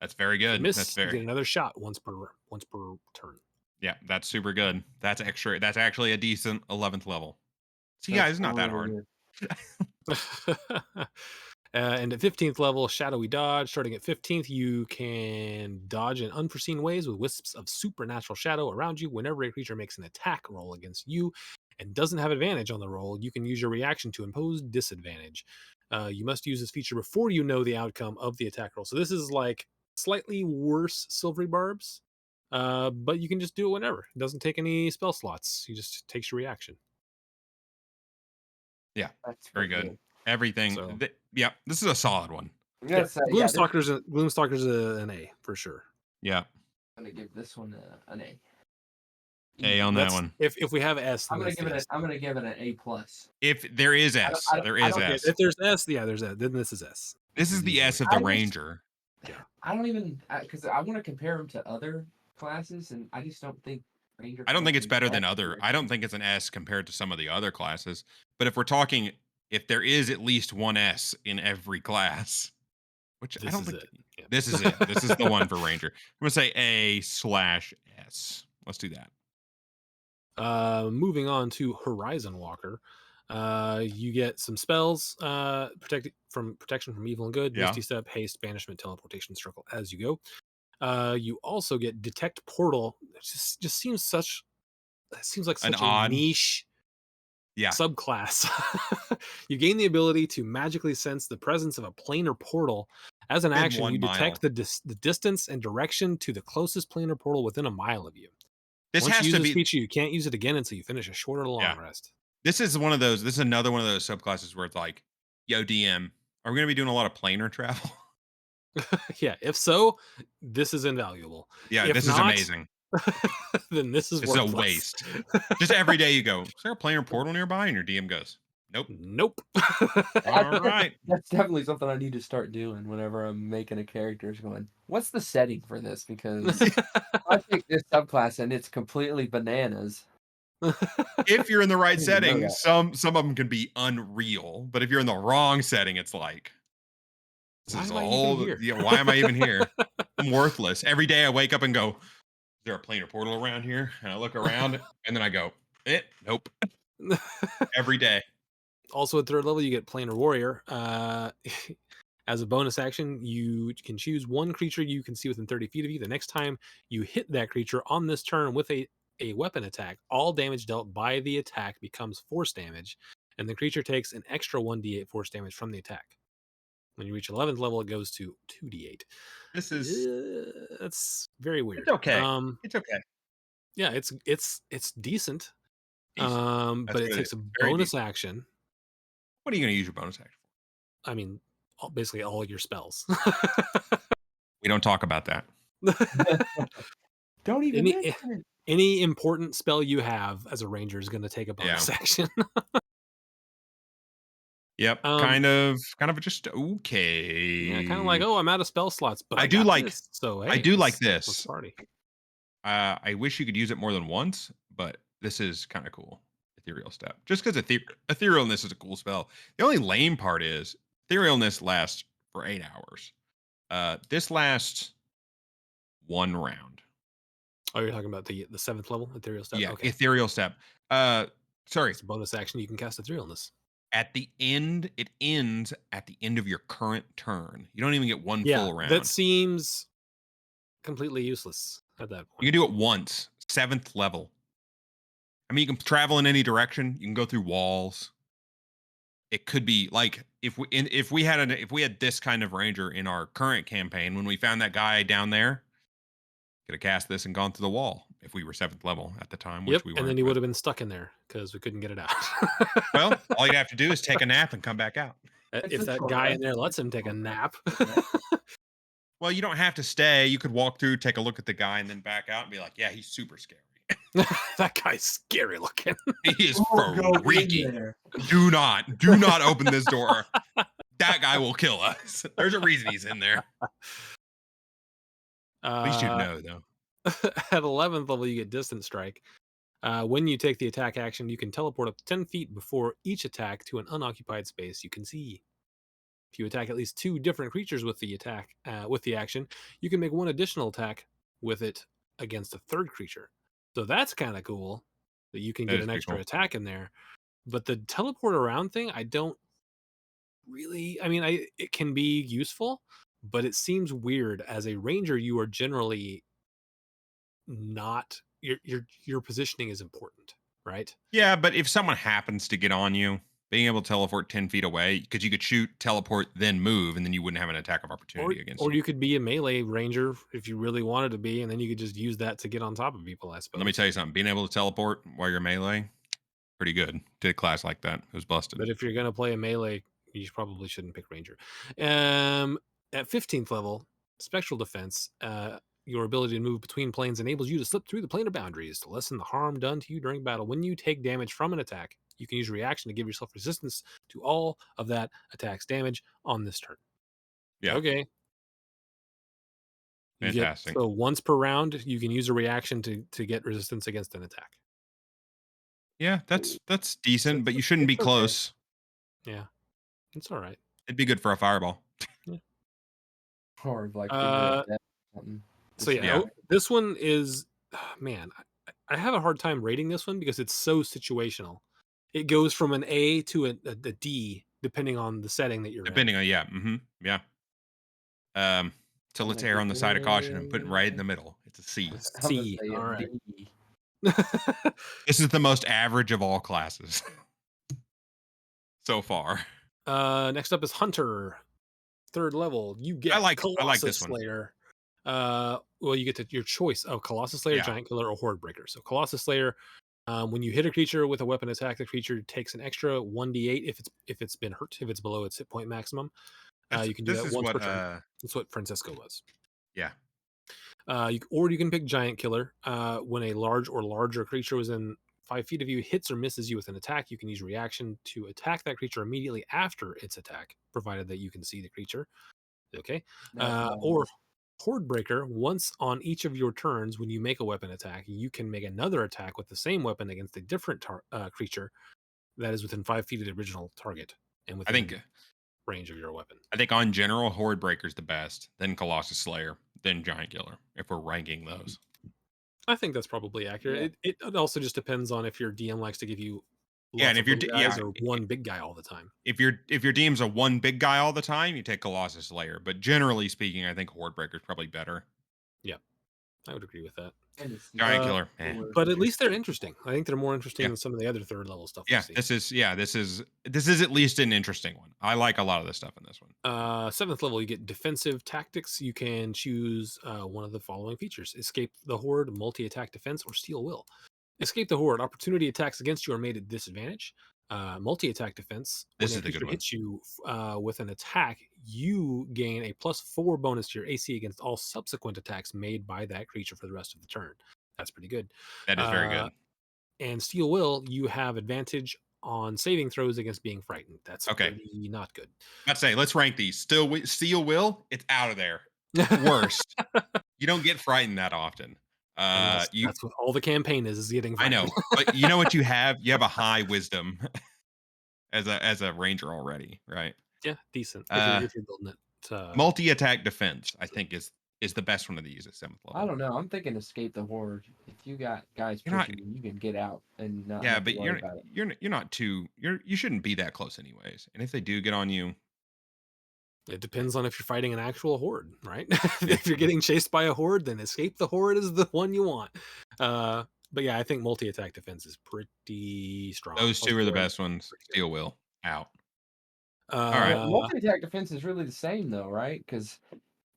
That's very good. You get another shot once per turn. Yeah, that's super good. That's extra. That's actually a decent 11th level. See, guys, it's not that hard. And at 15th level, Shadowy Dodge. Starting at 15th, you can dodge in unforeseen ways with wisps of supernatural shadow around you. Whenever a creature makes an attack roll against you and doesn't have advantage on the roll, you can use your reaction to impose disadvantage. You must use this feature before you know the outcome of the attack roll. So this is like slightly worse Silvery Barbs, but you can just do it whenever. It doesn't take any spell slots. You just takes your reaction. Yeah, that's very good. Everything. So, this is a solid one. Gloomstalker's an A for sure. Yeah, I'm gonna give this one an A. A on that one. If we have S, I'm gonna give it an A+. If there is S, there is S. If there's S, there's S. Then this is S. This is the S of the Ranger. Yeah, I don't even because I want to compare them to other classes, and I just don't think Ranger. I don't think it's better than other. I don't think it's an S compared to some of the other classes, But if we're talking, if there is at least one S in every class, which I This don't is think it. Yeah. this is it. This is the one for Ranger. I'm gonna say A/S. Let's do that. Moving on to Horizon Walker. You get some spells, protection from evil and good, Yeah. Misty Step, Haste, Banishment, Teleportation, Circle as you go. You also get Detect Portal. It just seems like An such a odd. niche Yeah. subclass. You gain the ability to magically sense the presence of a planar portal. As an Within action, 1 you mile. detect the distance and direction to the closest planar portal within a mile of you. This Once you has use to this be. feature, you can't use it again until you finish a short or long Yeah. rest. This is one of those. This is another one of those subclasses where it's like, yo, DM, are we gonna be doing a lot of planar travel? Yeah, if so, this is invaluable. Yeah, If this is not, amazing. then this is This is a worthless. waste. Just every day you go, is there a planar portal nearby? And your DM goes, nope. Nope. I All think right. that's definitely something I need to start doing whenever I'm making a character. Is going, what's the setting for this? Because I pick this subclass and it's completely bananas. If you're in the I right didn't even know setting, that. some of them can be unreal. But if you're in the wrong setting, it's like, this Why is a am I even whole. here? Yeah, why am I even here? I'm worthless. Every day I wake up and go, is there a planar portal around here? And I look around and then I go, nope. Every day. Also, at third level, you get Planar Warrior. As a bonus action, you can choose one creature you can see within 30 feet of you. The next time you hit that creature on this turn with a weapon attack, all damage dealt by the attack becomes force damage, and the creature takes an extra 1d8 force damage from the attack. When you reach 11th level, it goes to 2d8. This is That's very it's weird. okay. It's okay. Yeah, it's decent. Decent. That's But it what it takes is. a Very bonus decent. action. What are you gonna use your bonus action for? I mean, basically all your spells. We don't talk about that. Don't even any mention it. any important spell you have as a ranger is going to take a bonus Yeah. action. Yep. um, Kind of just yeah, kind of like, okay. oh, I'm out of spell slots, but I I do got like this. So I hey, do like let's this. party. I wish you could use it more than once, but this is kind of cool. Ethereal step. Just because etherealness is a cool spell. The only lame part is etherealness lasts for 8 hours. This lasts 1 round. Oh, you're talking about the 7th level ethereal step. Yeah, Okay, ethereal step. Sorry. it's a bonus action. You can cast etherealness. At the end, it ends at the end of your current turn. You don't even get one Yeah, full that round. seems completely useless at that You point. can do it once, 7th level. I mean, you can travel in any direction. You can go through walls. It could be like if we had this kind of ranger in our current campaign, when we found that guy down there, could have cast this and gone through the wall if we were 7th level at the time, Yep, which we and then weren't. he would But have been stuck in there because we couldn't get it out. well, all you'd have to do is take a nap and come back out. It's If a that short guy rest. in there lets him It's a take a short rest. nap. Yeah. Well, you don't have to stay. You could walk through, take a look at the guy, and then back out and be like, "Yeah, he's super scary. That guy's scary looking. He is Don't go in freaky. there. Do not open this door. That guy will kill us. There's a reason he's in there. At least you'd know, though. At 11th level, you get Distant Strike. When you take the attack action, you can teleport up to 10 feet before each attack to an unoccupied space you can see. If you attack at least 2 different creatures with the action, you can make one additional attack with it against a third creature. So that's kind of cool that you can That get is an pretty extra cool. attack in there. But the teleport around thing, I don't really. I mean, it can be useful, but it seems weird. As a ranger, you are generally not your positioning is important, right? Yeah, but if someone happens to get on you, being able to teleport 10 feet away, because you could shoot, teleport, then move, and then you wouldn't have an attack of opportunity against Or you. you could be a melee ranger if you really wanted to be, and then you could just use that to get on top of people, I Let me suppose. tell you something. Being able to teleport while you're melee, pretty good. Did a class like that. It was busted. But if you're gonna play a melee, you probably shouldn't pick ranger. Um, at 15th level, spectral defense. Your ability to move between planes enables you to slip through the planar boundaries to lessen the harm done to you during battle. When you take damage from an attack, you can use a reaction to give yourself resistance to all of that attack's damage on this turn. Yeah, Okay. You get fantastic. so once per round, you can use a reaction to get resistance against an attack. Yeah, that's decent, but you It's shouldn't be it's okay. close. Yeah, it's all right. It'd be good for a fireball. Yeah. Or like figure of Uh, death or something. so Just yeah, Yeah. this one is man. I have a hard time rating this one because it's so situational. It goes from an A to a D depending on the setting that you're in. Depending on yeah. Um, so I'm let's gonna err give on the side of caution and put it right in the it. middle. It's a C. I'm gonna C. say a All right. D. This is the most average of all classes so far. Next up is Hunter. Third level, you I get like Colossus this one. Slayer. Well, you get your choice of Colossus Slayer, Yeah. Giant Killer, or Horde Breaker. So Colossus Slayer, when you hit a creature with a weapon attack, the creature takes an extra 1d8 if it's been hurt, if it's below its hit point maximum. You can do This that is once what per turn. That's what Francesco was. yeah. Or you can pick Giant Killer. When a large or larger creature within 5 feet of you hits or misses you with an attack, you can use reaction to attack that creature immediately after its attack, provided that you can see the creature. Okay. That's Or nice. Horde Breaker, once on each of your turns, when you make a weapon attack, you can make another attack with the same weapon against a different creature that is within 5 feet of the original target and I think within range of your weapon. on general Horde Breaker's the best, then Colossus Slayer, then Giant Killer, if we're ranking those. I think that's probably accurate. Yeah. It also just depends on if your DM likes to give you Yeah, lots and of if you're little guys or one big guy all the time. if your DM's a one big guy all the time, you take Colossus Slayer. But generally speaking, I think Horde Breaker is probably better. Yeah, I would agree with that. And it's Giant Uh, Killer, but at least they're interesting. I think they're more interesting yeah, than some of the other third level stuff we've seen. this is at least an interesting one. I like a lot of the stuff in this one. Seventh level, you get defensive tactics. You can choose one of the following features: Escape the Horde, multi-attack defense, or Steel Will. Escape the Horde. Opportunity attacks against you are made at disadvantage. Multi-attack defense. When This a is the good creature one. hits you with an attack, you gain a +4 bonus to your AC against all subsequent attacks made by that creature for the rest of the turn. That's pretty good. That is very Uh, good. and Steel Will, you have advantage on saving throws against being frightened. That's Okay, pretty not good. I'd say let's rank these. Steel Will, it's out of there. Worst. You don't get frightened that often. Unless You that's what all the campaign is getting I frightened. know, but you know what you have? You have a high wisdom as a ranger already, right? Yeah, decent Uh, if you're building it. multi attack defense, I think is the best one to use at seventh I level. don't know. I'm thinking escape the horde. If you got guys You're not, pushing you, you can get out and not yeah, have to but worry about it. you're not too you shouldn't be that close anyways. And if they do get on you, It depends on if you're fighting an actual horde, right? yeah, If you're getting chased by a horde, then escape the horde is the one you want. But yeah, I think multi-attack defense is pretty strong. those two are the +4 is best ones. pretty good. Steel Will out. All right, Well, Uh, multi-attack defense is really the same though, right? Because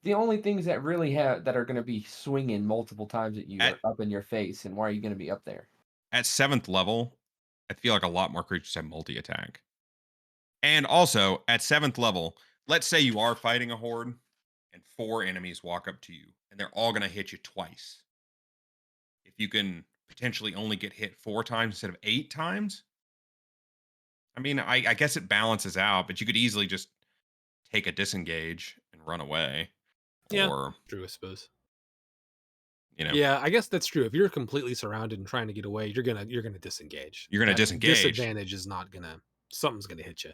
the only things that really have that are going to be swinging multiple times at you at are up in your face, and why are you going to be up there? seventh level, I feel like a lot more creatures have multi attack. And also at seventh level, let's say you are fighting a horde and four enemies walk up to you and they're all going to hit you twice. If you can potentially only get hit 4 times instead of 8 times, I mean, I guess it balances out, but you could easily just take a disengage and run away. yeah, Or, true, I suppose. you know, Yeah, I guess that's true. If you're completely surrounded and trying to get away, you're gonna disengage. you're going to That disengage. disadvantage is not gonna something's gonna hit you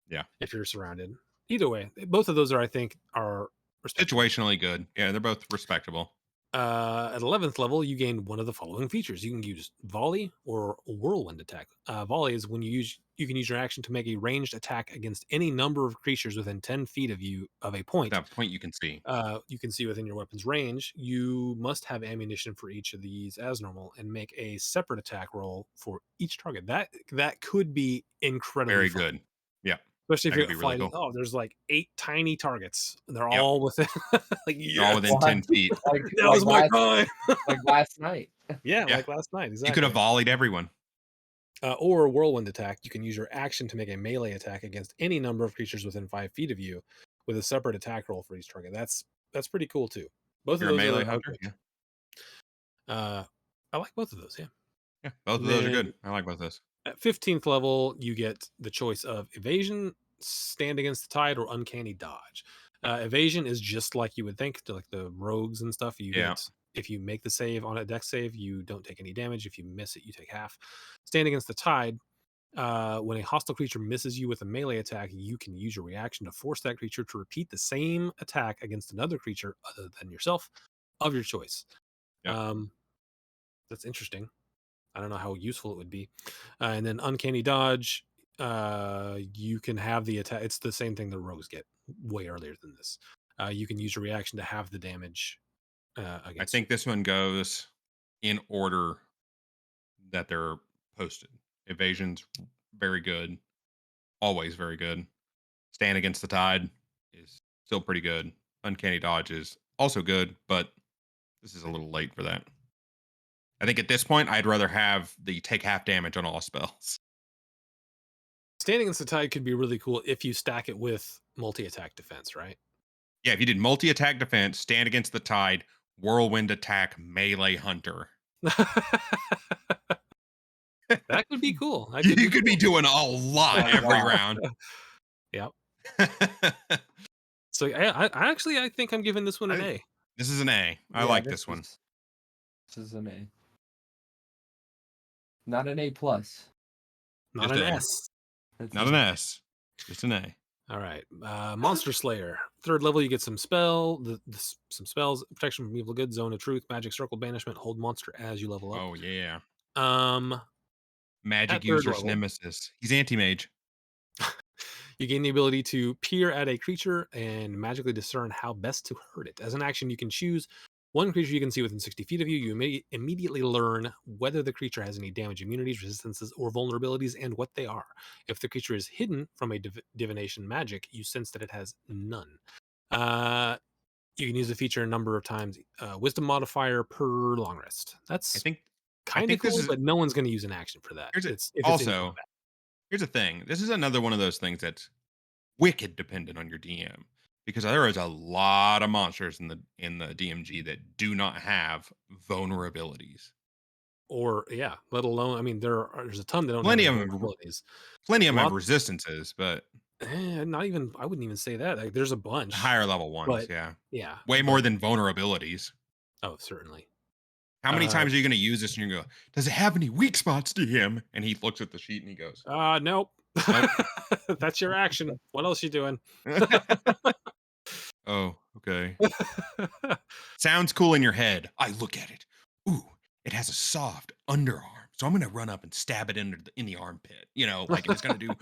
Yeah. if you're surrounded. Either way, both of those are I think are respectable. Situationally good. Yeah, they're both respectable. At 11th level, you gain one of the following features. You can use volley or whirlwind attack. Volley is when you can use your action to make a ranged attack against any number of creatures within 10 feet of you of a At point. that point, you can see. You can see within your weapon's range. You must have ammunition for each of these as normal and make a separate attack roll for each target. That could be incredibly Very fun. good. Yeah. Especially if That could you're be really fighting, cool. oh, there's like 8 tiny targets. And they're Yep. all within like, They're all yes, within 10 feet. Like that was my time. like last night. Yeah, Yeah. like last night, You could have exactly. volleyed everyone. Or whirlwind attack. You can use your action to make a melee attack against any number of creatures within 5 feet of you, with a separate attack roll for each target. That's pretty cool too. Both You're of a those melee are hunter. great. Yeah. I like both of those. Yeah. Yeah. Both of those are Then good. I like both of those. at 15th level, you get the choice of evasion, stand against the tide, or uncanny dodge. Evasion is just like you would think, to like the rogues and stuff. You Yeah. get If you make the save on a dex save, you don't take any damage. If you miss it, you take half. Stand Against the Tide. When a hostile creature misses you with a melee attack, you can use your reaction to force that creature to repeat the same attack against another creature other than yourself of your choice. Yep. That's interesting. I don't know how useful it would be. And then Uncanny Dodge, you can have the attack. It's the same thing the rogues get way earlier than this. You can use your reaction to have the damage I against think this one goes in order that they're posted. Evasion's very good, always very good. Stand Against the Tide is still pretty good. Uncanny Dodge is also good, but this is a little late for that. I think at this point, I'd rather have the take half damage on all spells. Standing Against the Tide could be really cool if you stack it with multi-attack defense, right? Yeah, if you did multi attack defense, Stand Against the Tide, whirlwind attack, melee hunter. That could be cool. That You could be could be cool. doing a lot A every lot. round. Yep. So I think I'm giving this one an A. This is an A. I Yeah, like this one. This is an A. Not an A plus. Not Just an A. S. Not an S. Just an A. All right. Monster Slayer. 3rd level, you get some some spells. Protection from evil good, Zone of Truth, Magic Circle, Banishment, Hold Monster as you level up. Oh yeah. At Magic 3rd user's level, nemesis. He's anti-mage. you gain the ability to peer at a creature and magically discern how best to hurt it. As an action, you can choose one creature you can see within 60 feet of you. You immediately learn whether the creature has any damage, immunities, resistances, or vulnerabilities, and what they are. If the creature is hidden from a divination magic, you sense that it has none. You can use the feature a number of times. Wisdom modifier per long rest. I That's think kind of cool, this is but no one's going to use an action for that. here's a, It's if it's in also combat. here's the thing. This is another one of those things that's wicked dependent on your DM because there is a lot of monsters in the DMG that do not have vulnerabilities. Or yeah, let alone, I mean, there's a ton that don't Plenty have of any them, vulnerabilities. plenty of them have Lots, resistances, but not even. I wouldn't even say that. Like, there's a bunch, higher level ones, but yeah, yeah, way more but than vulnerabilities. oh, certainly. How many Uh, times are you going to use this and you go, does it have any weak spots to him? And he looks at the sheet and he goes, nope. nope. That's your action. What else you doing? Oh, okay. Sounds cool in your head. I look at it. Ooh, it has a soft underarm. So I'm going to run up and stab it in the armpit. You know, like, and it's going to do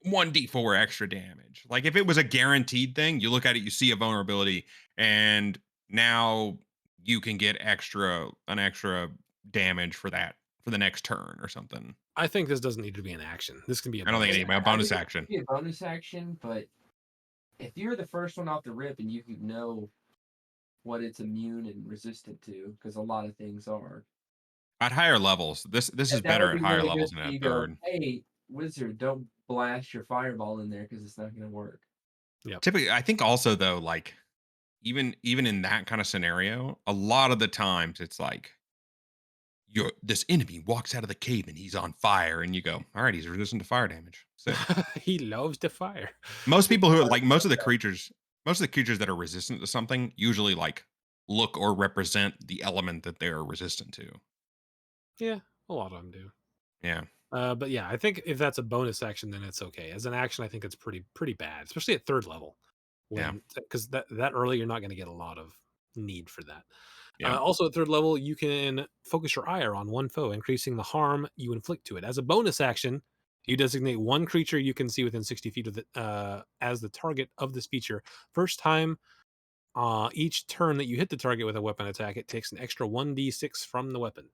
1d4 extra damage. Like, if it was a guaranteed thing, you look at it, you see a vulnerability, and now you can get an extra damage for that for the next turn or something. I think this doesn't need to be an action. This can be a I don't think bonus. it needs a bonus action. Be a bonus action, but if you're the first one off the rip and you can know what it's immune and resistant to, because a lot of things are. At higher levels, this is That better would at be higher really levels good than for at you go, 3rd. hey, wizard, don't blast your fireball in there because it's not going to work. Yep. Typically, I think also though, like even in that kind of scenario, a lot of the times it's like this enemy walks out of the cave and he's on fire, and you go, all right, he's resistant to fire damage. So He loves to fire. most people who are like most of the creatures that are resistant to something usually like look or represent the element that they're resistant to. Yeah, a lot of them do. Yeah. But yeah, I think if that's a bonus action, then it's okay. As an action, I think it's pretty bad, especially at 3rd level. Yeah. Because that early, you're not going to get a lot of need for that. Yeah. Also, at 3rd level, you can focus your ire on one foe, increasing the harm you inflict to it. As a bonus action, you designate one creature you can see within 60 feet of it as the target of this feature. First time each turn that you hit the target with a weapon attack, it takes an extra 1d6 from the weapon.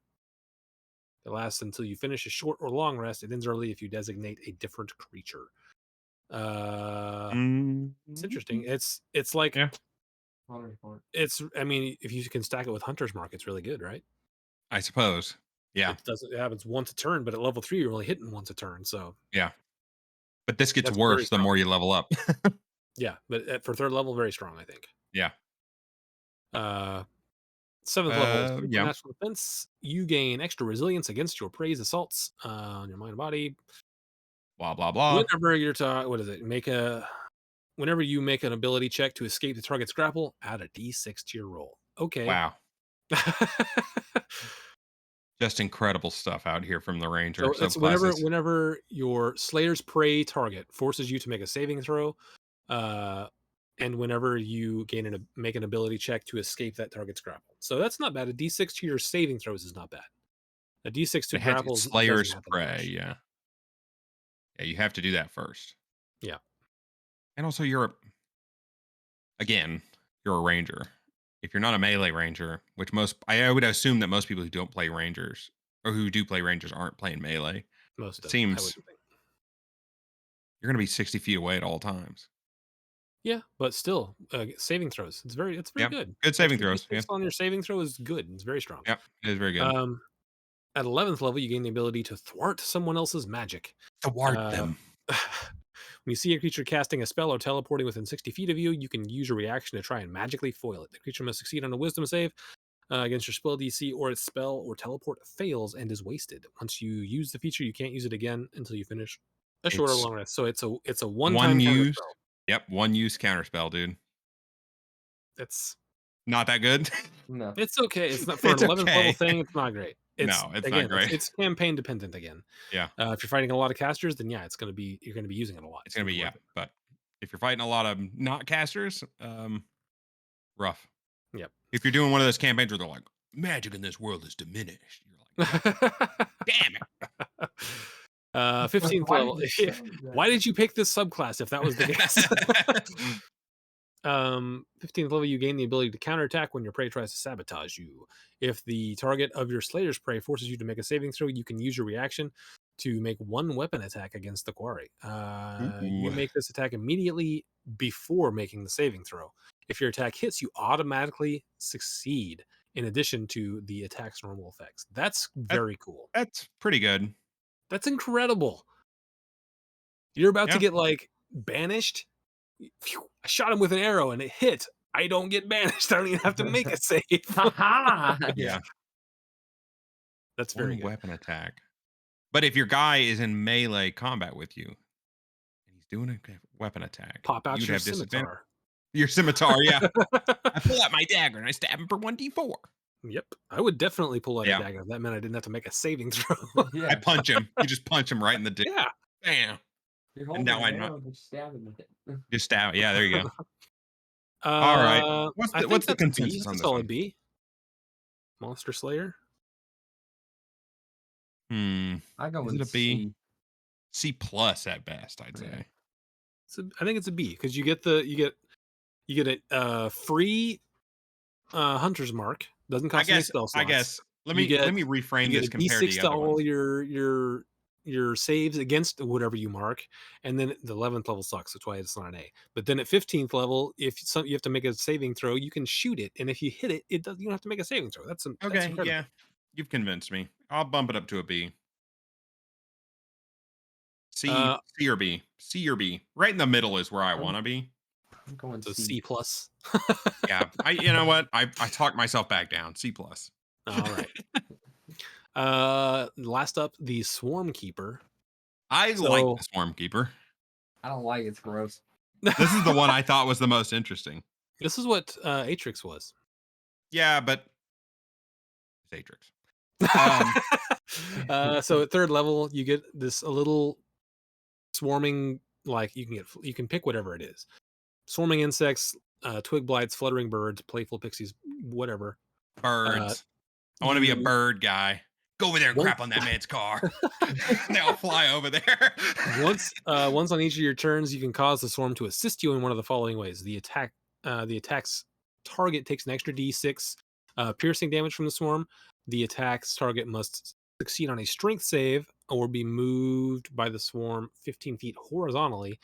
It lasts until you finish a short or long rest. It ends early if you designate a different creature. It's interesting. It's like Yeah. I mean, if you can stack it with Hunter's Mark, it's really good, right? I suppose. Yeah. It happens once a turn, but at level 3, you're only hitting once a turn. So Yeah. But this gets that's very worse the strong. more you level up. Yeah, but for 3rd level, very strong, I think. Yeah. 7th level, Yeah. supernatural defense. You gain extra resilience against your prey's assaults on your mind and body. Blah blah blah. Whenever what is it? Whenever you make an ability check to escape the target's grapple, add a d6 to your roll. Okay. Wow. Just incredible stuff out here from the Ranger So it's whenever subclasses. whenever your Slayer's Prey target forces you to make a saving throw, uh, and whenever you make an ability check to escape that target's grapple. So that's not bad. A D6 to your saving throws is not bad. A D6 to It had grapples doesn't Slayer's happen Prey, much. yeah. Yeah, you have to do that first. Yeah, And also again, you're a ranger. If you're not a melee ranger, which I would assume that most people who don't play rangers or who do play rangers aren't playing melee. most It don't. I would seems think. you're going to be 60 feet away at all times. Yeah, but still, saving throws. It's very Yep. good. Good saving Extra throws. D6 Yeah. on your saving throw is good. It's very strong. Yep. It is very good. Um, at 11th level, you gain the ability to thwart someone else's magic. Thwart Uh, them. When you see a creature casting a spell or teleporting within 60 feet of you, you can use your reaction to try and magically foil it. The creature must succeed on a wisdom save against your spell DC, or its spell or teleport fails and is wasted. Once you use the feature, you can't use it again until you finish a short or It's long rest. So it's a one one-time counter use. spell. Yep. One use counterspell, dude. It's Not that good. No. it's okay. It's not for an It's 11th level okay. thing. It's not great. It's No, it's not again, great. it's campaign dependent again. Yeah. If you're fighting a lot of casters, then yeah, you're gonna be using it a lot. It's going to be, yeah. worth it. But if you're fighting a lot of not casters, rough. Yep. If you're doing one of those campaigns where they're like, magic in this world is diminished, you're like, damn it. 15th Why level. did you say that? Why did you pick this subclass if that was the case? 15th level, you gain the ability to counterattack when your prey tries to sabotage you. If the target of your Slayer's Prey forces you to make a saving throw, you can use your reaction to make one weapon attack against the quarry. You Ooh. make this attack immediately before making the saving throw. If your attack hits, you automatically succeed in addition to the attack's normal effects. That's very cool. That's pretty good. That's incredible. You're about to Yeah. get like banished. Phew, I shot him with an arrow and it hit. I don't get banished. I don't even have to make a save. Ha Yeah. That's very One good. weapon attack. But if your guy is in melee combat with you and he's doing a weapon attack, Pop out you'd your have disadvantage. scimitar. Your scimitar, yeah. I pull out my dagger and I stab him for 1d4. Yep. I would definitely pull out Yeah. a dagger if that meant I didn't have to make a saving throw. I Yeah. punch him. You just punch him right in the dick. Yeah. Bam. You're And holding now an I'm arrow, just stab him with it. Just stab. Yeah, there you go. All right. I think What's the that's a B. consensus That's on a this solid one? B. Monster Slayer. Hmm. I go Is with it a B? C. C plus at best, I'd say. I think it's a B because you get a free hunter's mark. Doesn't cost any spell slots. I guess. Let You me reframe You this get a compared to D6 the to other all ones. your saves against whatever you mark, and then the 11th level sucks. That's why it's not an A. But then at 15th level, if you have to make a saving throw, you can shoot it, and if you hit it, you don't have to make a saving throw. That's Okay, incredible. yeah. You've convinced me. I'll bump it up to a B. C or B. C or B. Right in the middle is where I want to be. I'm going So C. C plus. Yeah. You know what? I talked myself back down. C plus. All right. Last up, the Swarm Keeper. I like the Swarm Keeper. I don't like it. It's gross. This is the one I thought was the most interesting. This is what Atrix was. Yeah, but it's Atrix. So at 3rd level, you get a little swarming, like you can pick whatever it is. Swarming insects, twig blights, fluttering birds, playful pixies, whatever. Birds. I want to be a bird guy. Go over there and crap on that man's car. They all fly over there. Once on each of your turns, you can cause the swarm to assist you in one of the following ways. The attack's target takes an extra D6 piercing damage from the swarm. The attack's target must succeed on a strength save or be moved by the swarm 15 feet horizontally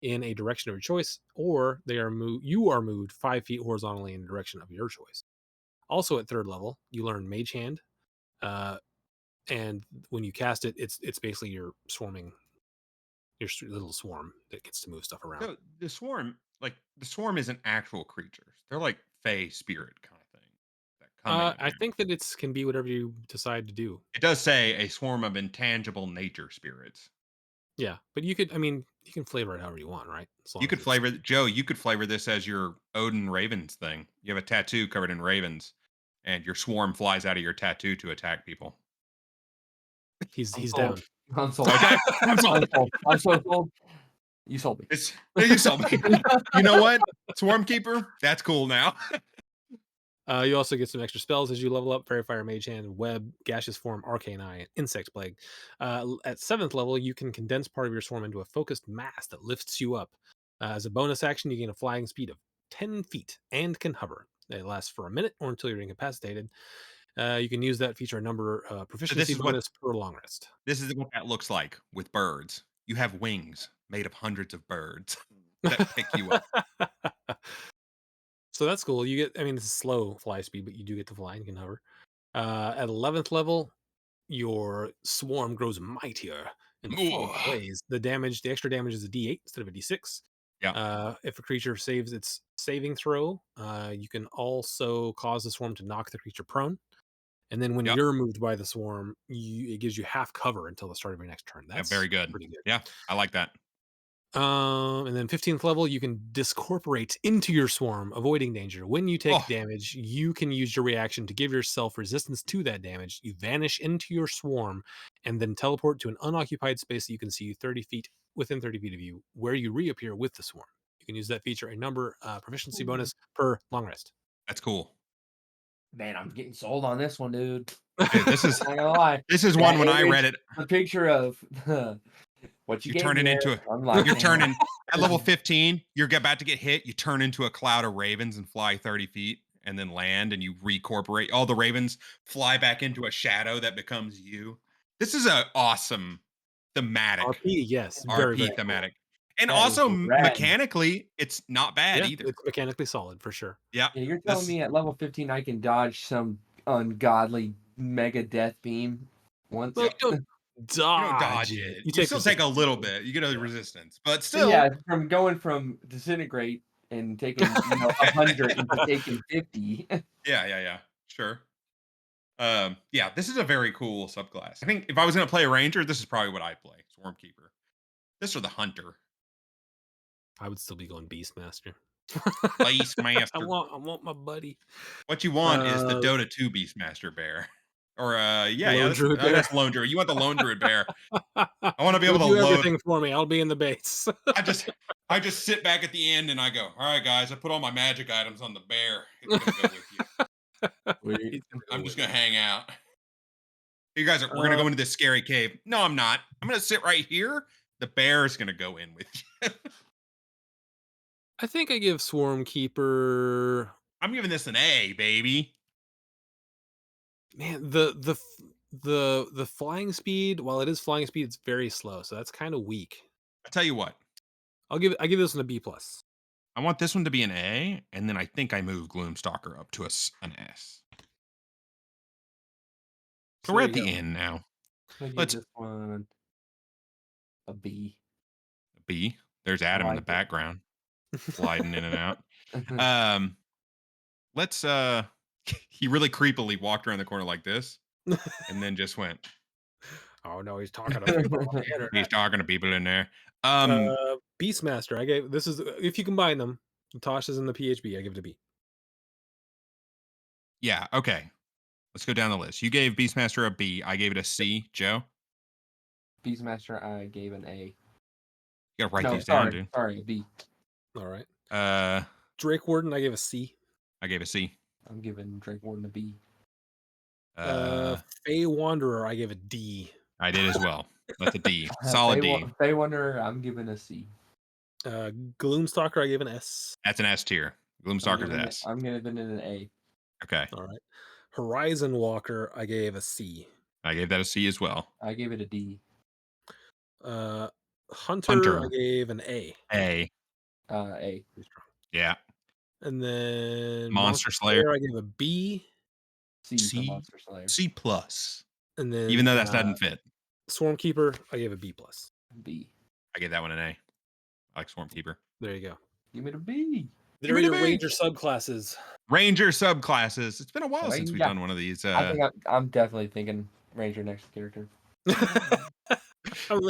in a direction of your choice, or you are moved 5 feet horizontally in the direction of your choice. Also at 3rd level, you learn Mage Hand, and when you cast it, it's basically your little swarm that gets to move stuff around. So the swarm isn't actual creatures. They're like fey spirit kind of thing. That come I think that it can be whatever you decide to do. It does say a swarm of intangible nature spirits. Yeah, but you can flavor it however you want, right? You could flavor this as your Odin Ravens thing. You have a tattoo covered in ravens, and your swarm flies out of your tattoo to attack people. He's I'm down. sold. I'm sold. Okay, I'm I'm sold. sold. I'm so sold. You sold me. You sold me. You know what? Swarm Keeper, that's cool now. You also get some extra spells as you level up: Fairy Fire, Mage Hand, Web, Gaseous Form, Arcane Eye, and Insect Plague. At 7th level, you can condense part of your swarm into a focused mass that lifts you up. As a bonus action, you gain a flying speed of 10 feet and can hover. It lasts for a minute or until you're incapacitated. You can use that feature number So proficiency bonus per long rest. this is what that looks like with birds. You have wings made of hundreds of birds that pick you up. So that's cool. You get, I mean, it's a slow fly speed, but you do get to fly and can hover. At 11th level, your swarm grows mightier in the following Ooh. ways. The extra damage is a D8 instead of a D6. Yeah. If a creature saves its saving throw, you can also cause the swarm to knock the creature prone. And then when Yep. you're moved by the swarm, it gives you half cover until the start of your next turn. Yeah, That's very good. pretty good. Yeah, I like that. And then 15th level, you can discorporate into your swarm, avoiding danger. When you take Oh. damage, you can use your reaction to give yourself resistance to that damage. You vanish into your swarm and then teleport to an unoccupied space that you can see within 30 feet of you, where you reappear with the swarm. You can use that feature a number proficiency bonus per long rest. That's cool. Man, I'm getting sold on this one, dude. Dude, this is I'm not gonna lie. this is one when I image, read it. The picture of what you You gave turn me it there, into I'm like, you're man, turning at level 15, you're about to get hit, you turn into a cloud of ravens and fly 30 feet and then land and you recorporate. All the ravens fly back into a shadow that becomes you. This is a awesome thematic RP, yes, very, RP very cool. thematic. And that is also rad. mechanically, it's not bad Yeah, either. it's mechanically solid for sure. Yeah. Yeah, you're telling me at level 15 I can dodge some ungodly mega death beam once? Well, you don't dodge, You don't dodge it. You still take a little bit. You get a resistance, but still. Yeah, from going from disintegrate and taking 100 into taking 50. Yeah. Sure. Yeah, this is a very cool subclass. I think if I was gonna play a ranger, this is probably what I'd play. Swarm Keeper. This or the hunter. I would still be going Beastmaster. Beastmaster. I want my buddy. What you want is the Dota 2 Beastmaster bear. Or Lone Druid bear. that's Lone Druid. You want the Lone Druid bear. I want to be able to do load everything for me. I'll be in the base. I just sit back at the end and I go, all right, guys, I put all my magic items on the bear. It's gonna go with you. I'm just gonna hang out. You guys we're gonna go into this scary cave. No, I'm not. I'm gonna sit right here. The bear is gonna go in with you. I think I give Swarm Keeper. I'm giving this an A, baby. Man, the flying speed. While it is flying speed, it's very slow, so that's kind of weak. I tell you what, I give this one a B plus. I want this one to be an A, and then I think I move Gloomstalker up to an S. So we're at the end now. Let's give this one a B. B. There's Adam in the background, sliding in and out. Let's he really creepily walked around the corner like this, and then just went. Oh no, he's talking to people on the internet. He's talking to people in there. Beastmaster. I gave this is if you combine them. Tosh is in the PHB. I give it a B. Yeah. Okay. Let's go down the list. You gave Beastmaster a B. I gave it a C. Joe. Beastmaster, I gave an A. You gotta write these down, dude. Sorry, B. All right. Drake Warden, I gave a C. I gave a C. I'm giving Drake Warden a B. Fey Wanderer, I gave a D. I did as well. That's a D. Solid D. Fey Wanderer, I'm giving a C. Gloomstalker, I gave an S. That's an S tier. Gloomstalker's S. I'm giving it an A. Okay. All right. Horizon Walker, I gave a C. I gave that a C as well. I gave it a D. Hunter, I gave an A. A. A. Yeah. And then Monster Slayer, I gave a B. C. For Monster Slayer. C plus. And then even though that doesn't fit. Swarm Keeper, I gave a B plus. B. I gave that one an A. I like Swarm Keeper. There you go. Give me the B. There are your Ranger subclasses. Ranger subclasses. It's been a while since we've done one of these. I think I'm definitely thinking Ranger next character. I'm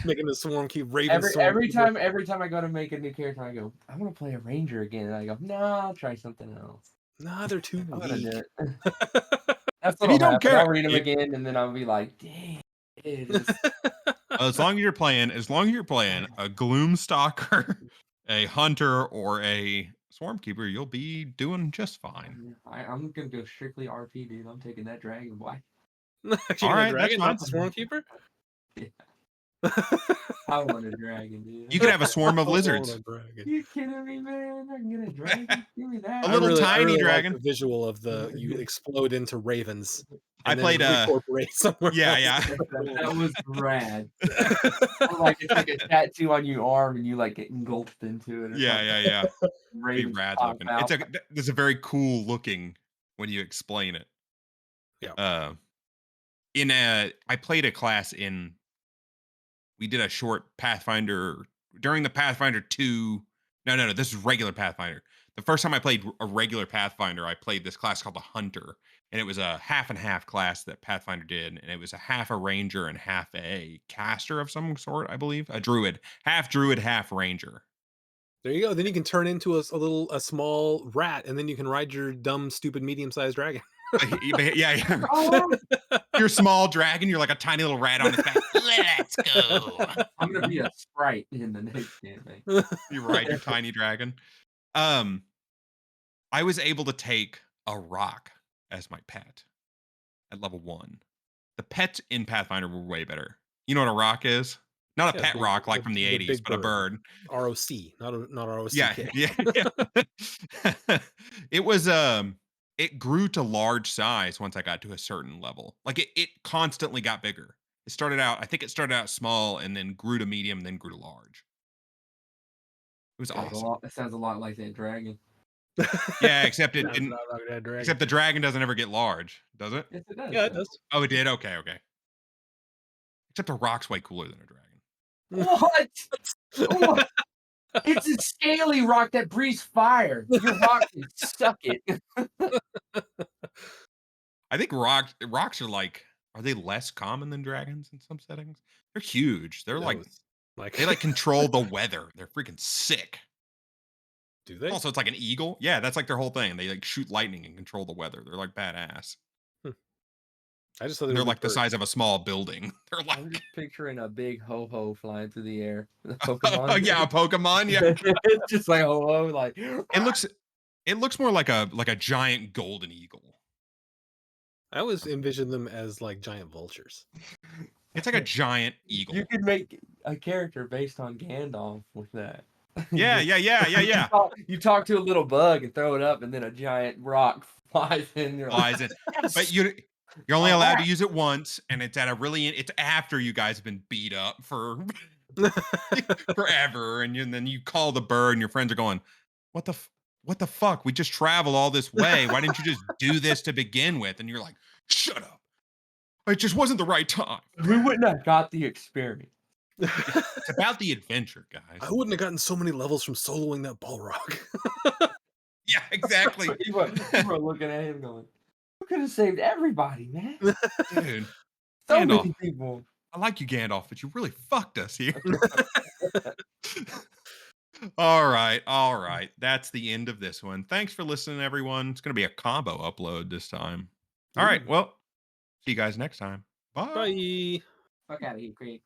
making the Swarm Keeper. Every time I go to make a new character, I go, I want to play a Ranger again. And I go, no, I'll try something else. Nah, they're too I'm gonna do weak. it. That's If what'll you don't happen. care, I'll read them again, and then I'll be like, "Dang, it is." as long as you're playing a Gloomstalker, a hunter, or a Swarmkeeper, you'll be doing just fine. I'm gonna go strictly RP, dude. I'm taking that dragon, boy. Actually, All the right, that's dragon, fine. not the Swarmkeeper. I want a dragon, dude. You could have a swarm of I want lizards. a dragon. You kidding me, man? I can get a dragon. Give me that. A I little really, tiny like dragon. the visual of you explode into ravens I and then played reincorporate somewhere yeah, else. yeah. That was rad. Or like it's like a tattoo on your arm, and you like get engulfed into it. Or Yeah, something. yeah. Pretty Ravens rad pop looking. out. It's a very cool looking when you explain it. Yeah. I played a class we did a short Pathfinder during the Pathfinder 2. No, this is regular Pathfinder. The first time I played a regular Pathfinder, I played this class called the Hunter, and it was a half and half class that Pathfinder did, and it was a half a ranger and half a caster of some sort, I believe, a druid, half ranger. There you go. Then you can turn into a small rat, and then you can ride your dumb, stupid, medium-sized dragon. Yeah. Oh, You're a small dragon. You're like a tiny little rat on its back. Let's go. I'm gonna be a sprite in the next campaign. You ride your tiny dragon. I was able to take a rock as my pet at level 1. The pets in Pathfinder were way better. You know what a rock is? Not a Yeah, pet rock like from the the 80s, big but a bird. ROC, not Yeah, ROCK. yeah. It grew to large size once I got to a certain level. Like it constantly got bigger. I think it started out small and then grew to medium and then grew to large. It was awesome. That sounds a lot like that dragon. Yeah, except it Sounds didn't. not like that dragon. Except the dragon doesn't ever get large, does it? Yes, it does. Yeah, it does. Oh, it did. Okay. Except a rock's way cooler than a dragon. What? What? It's a scaly rock that breathes fire. Your rock can suck it. I think rocks are like. Are they less common than dragons in some settings? They're huge. They're Who like knows? they like control the weather. They're freaking sick. Do they? Also, it's like an eagle. Yeah, that's like their whole thing. They like shoot lightning and control the weather. They're like badass. I just thought they And were they're like the birds. size of a small building. They're I'm like, just picturing a big ho-ho flying through the air. The oh Pokemon. yeah, a Pokemon. Yeah, It's just like ho-ho, like it looks more like a giant golden eagle. I always envisioned them as like giant vultures. It's like a giant eagle. You could make a character based on Gandalf with that. Yeah. You talk to a little bug and throw it up, and then a giant rock flies in. You're like, Flies in. yes! But you're only All allowed to right. use it once, and it's it's after you guys have been beat up for forever, and then you call the bird, and your friends are going, what the fuck? We just traveled all this way. Why didn't you just do this to begin with? And you're like, shut up. It just wasn't the right time. We wouldn't have got the experience. It's about the adventure, guys. I wouldn't have gotten so many levels from soloing that Balrog. Yeah, exactly. You were looking at him going, "You could have saved everybody, man. Dude, So Gandalf. many people." I like you, Gandalf, but you really fucked us here. All right. That's the end of this one. Thanks for listening, everyone. It's going to be a combo upload this time. All right. Well, see you guys next time. Bye. Bye. Fuck out of here, Craig.